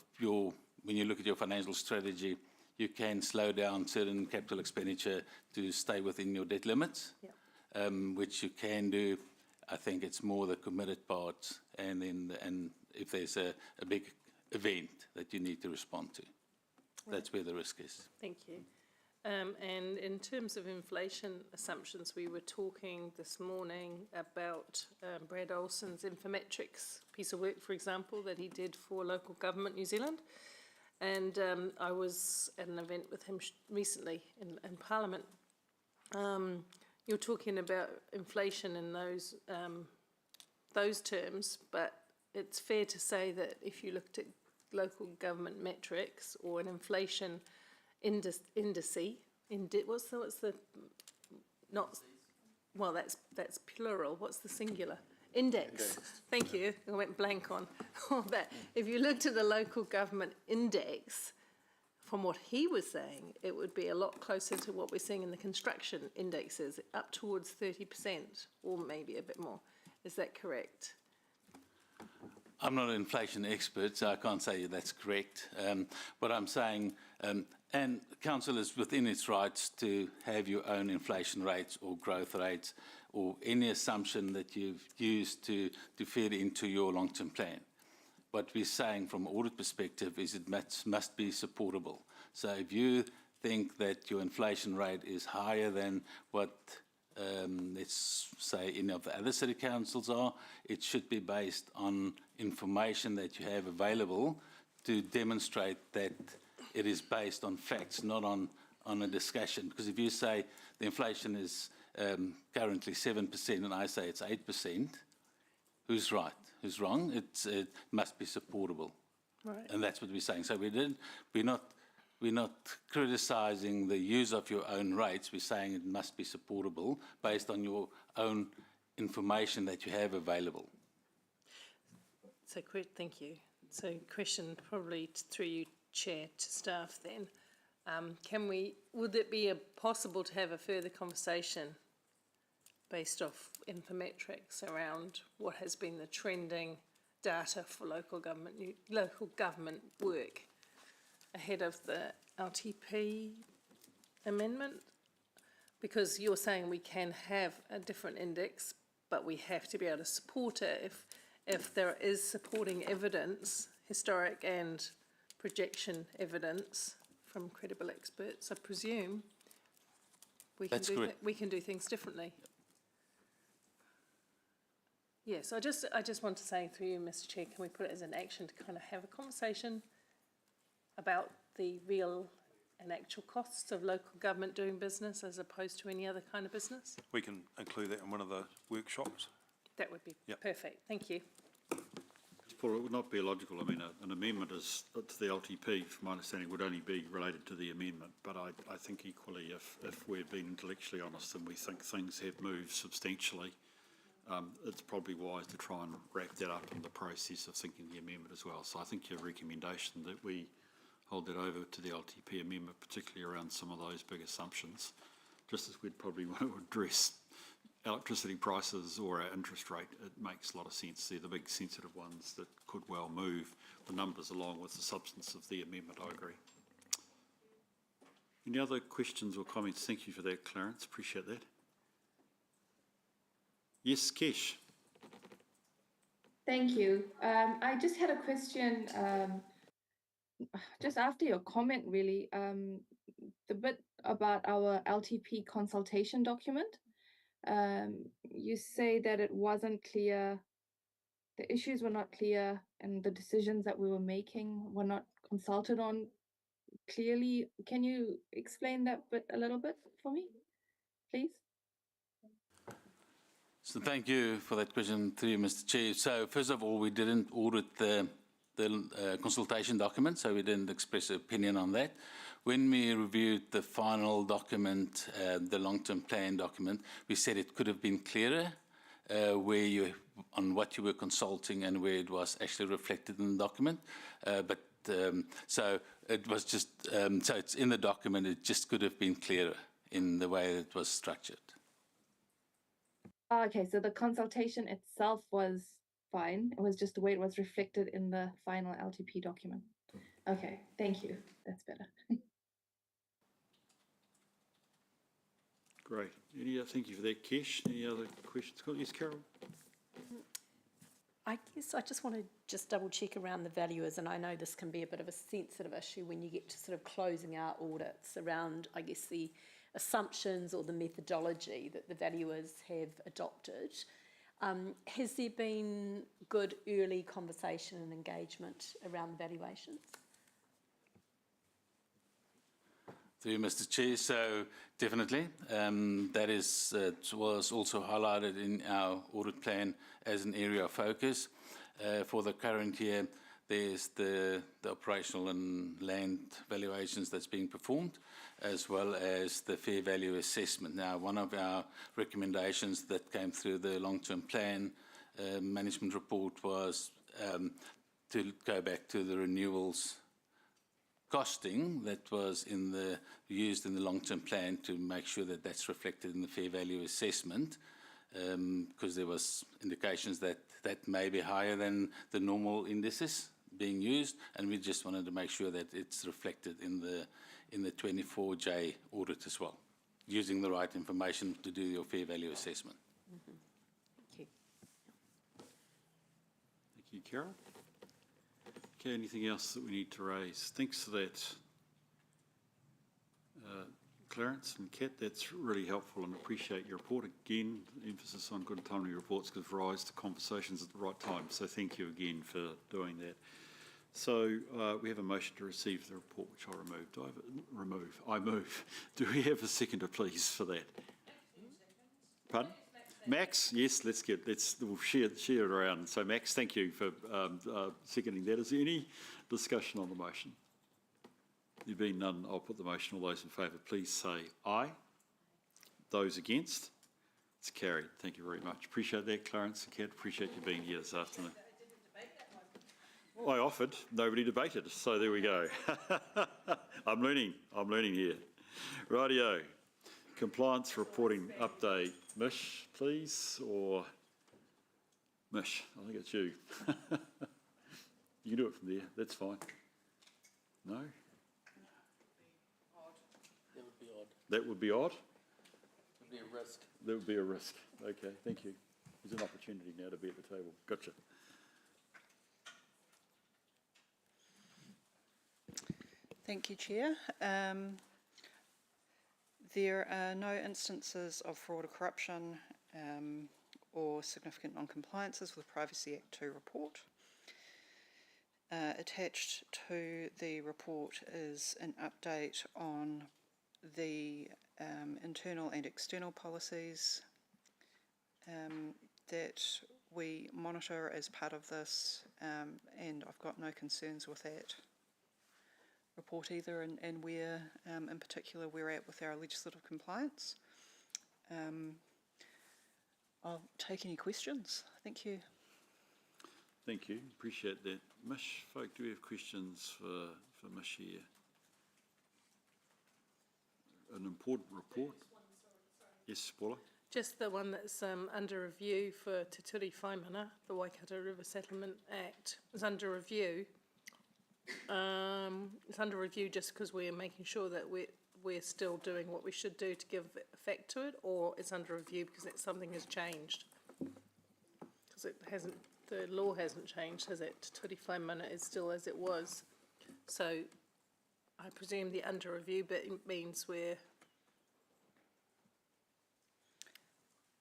when you look at your financial strategy, you can slow down certain capital expenditure to stay within your debt limits, which you can do. I think it's more the committed part, and if there's a big event that you need to respond to, that's where the risk is. Thank you. And in terms of inflation assumptions, we were talking this morning about Brad Olsen's Infometrics piece of work, for example, that he did for local government New Zealand. And I was at an event with him recently in Parliament. You're talking about inflation in those terms, but it's fair to say that if you looked at local government metrics or an inflation that's plural. What's the singular? Index. Thank you. I went blank on all that. If you looked at the local government index, from what he was saying, it would be a lot closer to what we're seeing in the construction indexes, up towards 30% or maybe a bit more. Is that correct? I'm not an inflation expert, so I can't say that's correct. What I'm saying, and council is within its rights to have your own inflation rates or growth rates or any assumption that you've used to feed into your long-term plan. What we're saying from an audit perspective is it must be supportable. So if you think that your inflation rate is higher than what, let's say, any of the other city councils are, it should be based on information that you have available to demonstrate that it is based on facts, not on a discussion. Because if you say the inflation is currently 7% and I say it's 8%, who's right? Who's wrong? It must be supportable. Right. And that's what we're saying. So we're not criticising the use of your own rates. We're saying it must be supportable based on your own information that you have available. So, thank you. So, question probably through you, Chair, to staff then. Would it be possible to have a further conversation based off Infometrics around what has been the trending data for local government work ahead of the LTP amendment? Because you're saying we can have a different index, but we have to be able to support it if there is supporting evidence, historic and projection evidence from credible experts. I presume we can do things differently. Yes, I just want to say through you, Mr. Chair, can we put it as an action to kind of have a conversation about the real and actual costs of local government doing business as opposed to any other kind of business? We can include that in one of the workshops. That would be perfect. Thank you. Paul, it would not be illogical. I mean, an amendment to the LTP, from my understanding, would only be related to the amendment. But I think equally, if we're being intellectually honest and we think things have moved substantially, it's probably wise to try and wrap that up in the process of thinking the amendment as well. So I think your recommendation that we hold that over to the LTP amendment, particularly around some of those big assumptions, just as we'd probably want to address electricity prices or our interest rate, it makes a lot of sense. They're the big sensitive ones that could well move the numbers along with the substance of the amendment. I agree. Any other questions or comments? Thank you for that, Clarence. Appreciate that. Yes, Kesh. Thank you. I just had a question just after your comment, really, the bit about our LTP consultation document. You say that it wasn't clear, the issues were not clear, and the decisions that we were making were not consulted on clearly. Can you explain that bit a little bit for me, please? So thank you for that question through you, Mr. Chair. So first of all, we didn't audit the consultation document, so we didn't express an opinion on that. When we reviewed the final document, the long-term plan document, we said it could have been clearer, where you on what you were consulting and where it was actually reflected in the document. So it was just, so it's in the document, it just could have been clearer in the way it was structured. Okay, so the consultation itself was fine. It was just the way it was reflected in the final LTP document. Okay, thank you. That's better. Great. Thank you for that, Kesh. Any other questions? Yes, Carol? I guess I just want to just double check around the valuers, and I know this can be a bit of a sensitive issue when you get to sort of closing out audits around, I guess, the assumptions or the methodology that the valuers have adopted. Has there been good early conversation and engagement around the valuations? Through you, Mr. Chair, so definitely. That is, was also highlighted in our audit plan as an area of focus. For the current year, there's the operational and land valuations that's being performed, as well as the fair value assessment. Now, one of our recommendations that came through the long-term plan management report was to go back to the renewals costing that was used in the long-term plan to make sure that that's reflected in the fair value assessment, because there was indications that that may be higher than the normal indices being used, and we just wanted to make sure that it's reflected in the 24J audit as well, using the right information to do your fair value assessment. Mm-hmm. Thank you. Thank you, Carol. Okay, anything else that we need to raise? Thanks for that, Clarence and Kat. That's really helpful and appreciate your report. Again, emphasis on good and timely reports gives rise to conversations at the right time. So thank you again for doing that. So we have a motion to receive the report, which I removed. I move. Do we have a seconder, please, for that? Pardon? Max, yes, we'll share it around. So Max, thank you for seconding that. Is there any discussion on the motion? There being none, I'll put the motion. All those in favour, please say aye. Those against? It's carried. Thank you very much. Appreciate that, Clarence and Kat. Appreciate you being here this afternoon. I offered, nobody debated, so there we go. I'm learning here. Rightio. Compliance reporting update. Mish, please, or Mish, I think it's you. You can do it from there, that's fine. No? That would be odd. That would be odd? Would be a risk. That would be a risk. Okay, thank you. There's an opportunity now to be at the table. Gotcha. Thank you, Chair. There are no instances of fraud or corruption or significant non-compliances with Privacy Act 2 report. Attached to the report is an update on the internal and external policies that we monitor as part of this, and I've got no concerns with that report either, and where in particular we're at with our legislative compliance. I'll take any questions. Thank you. Thank you, appreciate that. Mish, folk, do we have questions for Mish here? An important report. Yes, Paula? Just the one that's under review for Te Ture Whaimana, the Waikato River Settlement Act is under review. It's under review just because we're making sure that we're still doing what we should do to give effect to it, or it's under review because something has changed? Because it hasn't, the law hasn't changed, has it? Te Ture Whaimana is still as it was. So I presume the under review bit means we're...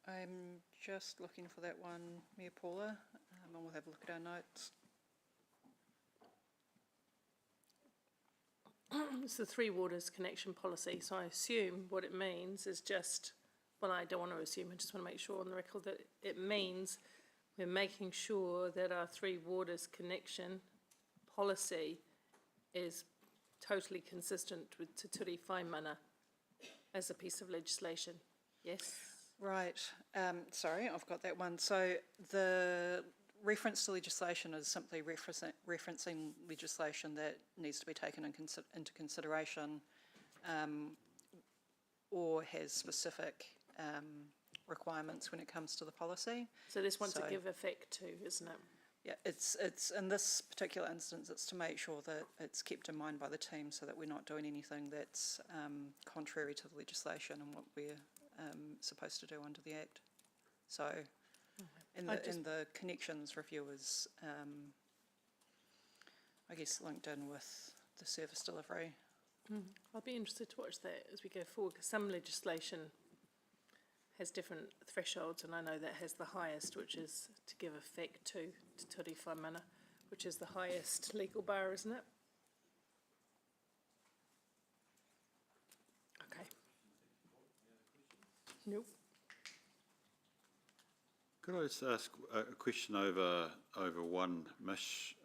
I'm just looking for that one, Mayor Paula, and we'll have a look at our notes. It's the Three Waters connection policy, so I assume what it means is just, well, I don't want to assume, I just want to make sure on the record that it means we're making sure that our Three Waters connection policy is totally consistent with Te Ture Whaimana as a piece of legislation. Yes? Right, sorry, I've got that one. So the reference to legislation is simply referencing legislation that needs to be taken into consideration or has specific requirements when it comes to the policy. So this one's to give effect to, isn't it? Yeah, it's in this particular instance, it's to make sure that it's kept in mind by the team so that we're not doing anything that's contrary to the legislation and what we're supposed to do under the Act. So, in the connections review is, I guess, linked in with the service delivery. I'll be interested to watch that as we go forward, because some legislation has different thresholds, and I know that has the highest, which is to give effect to Te Ture Whaimana, which is the highest legal bar, isn't it? Okay. Nope. Could I just ask a question over one, Mish?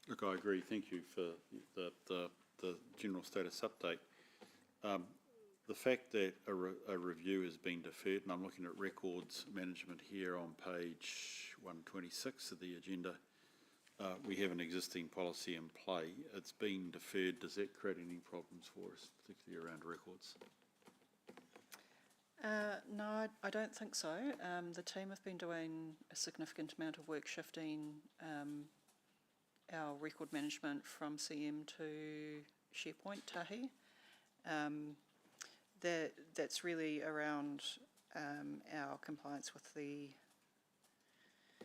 Look, I agree. Thank you for the general status update. The fact that a review has been deferred, and I'm looking at records management here on page 126 of the agenda, we have an existing policy in play. It's been deferred. Does that create any problems for us, particularly around records? No, I don't think so. The team have been doing a significant amount of work shifting our record management from CM to SharePoint Tahi. That's really around our compliance with the, I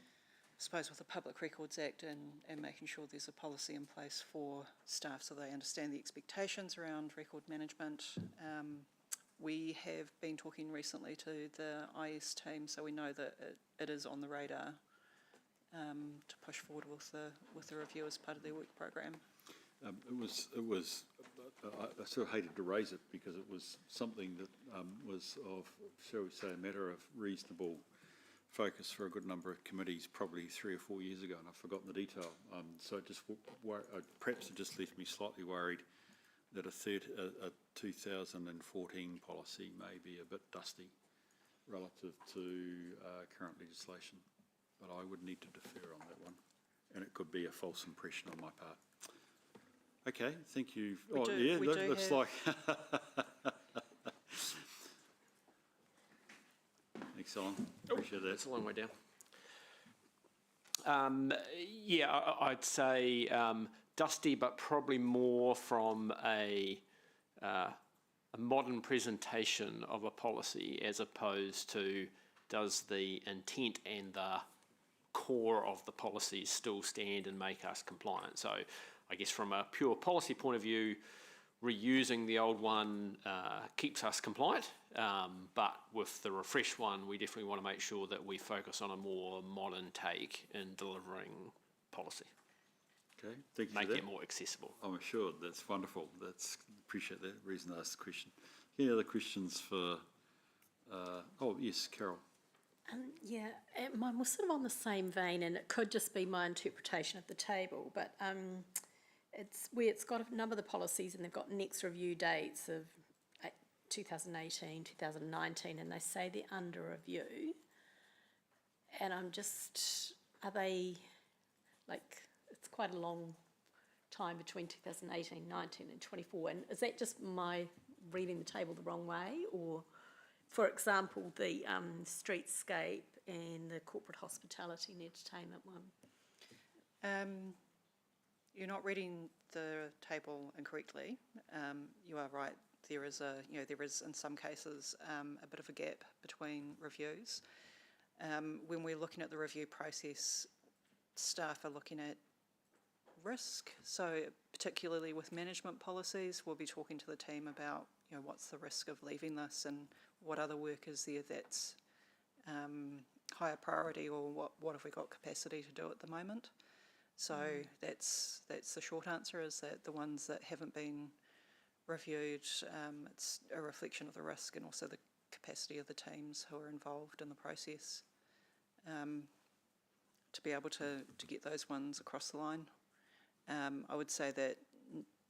suppose, with the Public Records Act and making sure there's a policy in place for staff so they understand the expectations around record management. We have been talking recently to the IS team, so we know that it is on the radar to push forward with the review as part of their work program. It was. I sort of hated to raise it because it was something that was of, shall we say, a matter of reasonable focus for a good number of committees probably 3 or 4 years ago, and I've forgotten the detail. So it just perhaps it just left me slightly worried that a 2014 policy may be a bit dusty relative to current legislation, but I would need to defer on that one, and it could be a false impression on my part. Okay, thank you. Looks like. Thanks, Alan. Appreciate that. That's a long way down. I'd say dusty, but probably more from a modern presentation of a policy as opposed to does the intent and the core of the policy still stand and make us compliant. So I guess from a pure policy point of view, reusing the old one keeps us compliant, but with the refreshed one, we definitely want to make sure that we focus on a more modern take in delivering policy. Okay, thank you for that. Make it more accessible. I'm assured. That's wonderful. Appreciate that reason I asked the question. Any other questions for, yes, Carol. Mine was sort of on the same vein, and it could just be my interpretation of the table, but it's got a number of the policies and they've got next review dates of 2018, 2019, and they say they're under review. And are they, it's quite a long time between 2018, 19 and 24, and is that just my reading the table the wrong way? Or, for example, the streetscape and the corporate hospitality and entertainment one? You're not reading the table incorrectly. You are right. There is in some cases a bit of a gap between reviews. When we're looking at the review process, staff are looking at risk. So particularly with management policies, we'll be talking to the team about what's the risk of leaving this and what other work is there that's higher priority, or what have we got capacity to do at the moment. So that's the short answer, is that the ones that haven't been reviewed, it's a reflection of the risk and also the capacity of the teams who are involved in the process to be able to get those ones across the line. I would say that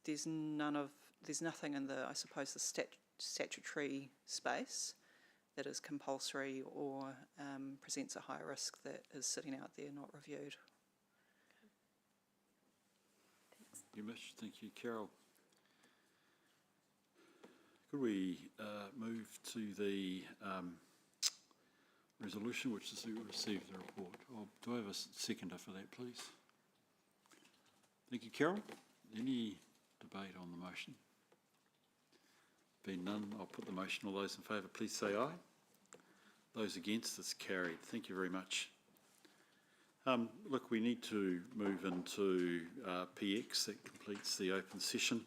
there's nothing in the, I suppose, the statutory space that is compulsory or presents a high risk that is sitting out there not reviewed. Thank you, Mitch. Thank you, Carol. Could we move to the resolution, which is to receive the report? Oh, do I have a seconder for that, please? Thank you, Carol. Any debate on the motion? Being none, I'll put the motion. All those in favour, please say aye. Those against, it's carried. Thank you very much. Look, we need to move into PX. That completes the open session.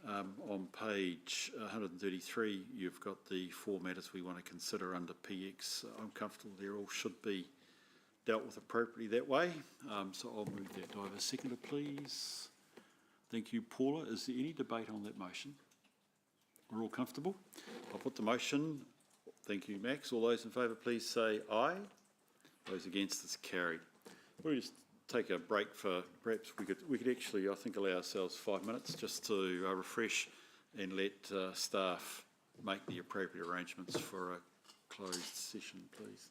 On page 133, you've got the 4 matters we want to consider under PX. I'm comfortable they all should be dealt with appropriately that way. So I'll move that. Do I have a seconder, please? Thank you, Paula. Is there any debate on that motion? We're all comfortable? I'll put the motion. Thank you, Max. All those in favour, please say aye. Those against, it's carried. We'll just take a break for, perhaps we could actually, I think, allow ourselves 5 minutes just to refresh and let staff make the appropriate arrangements for a closed session, please.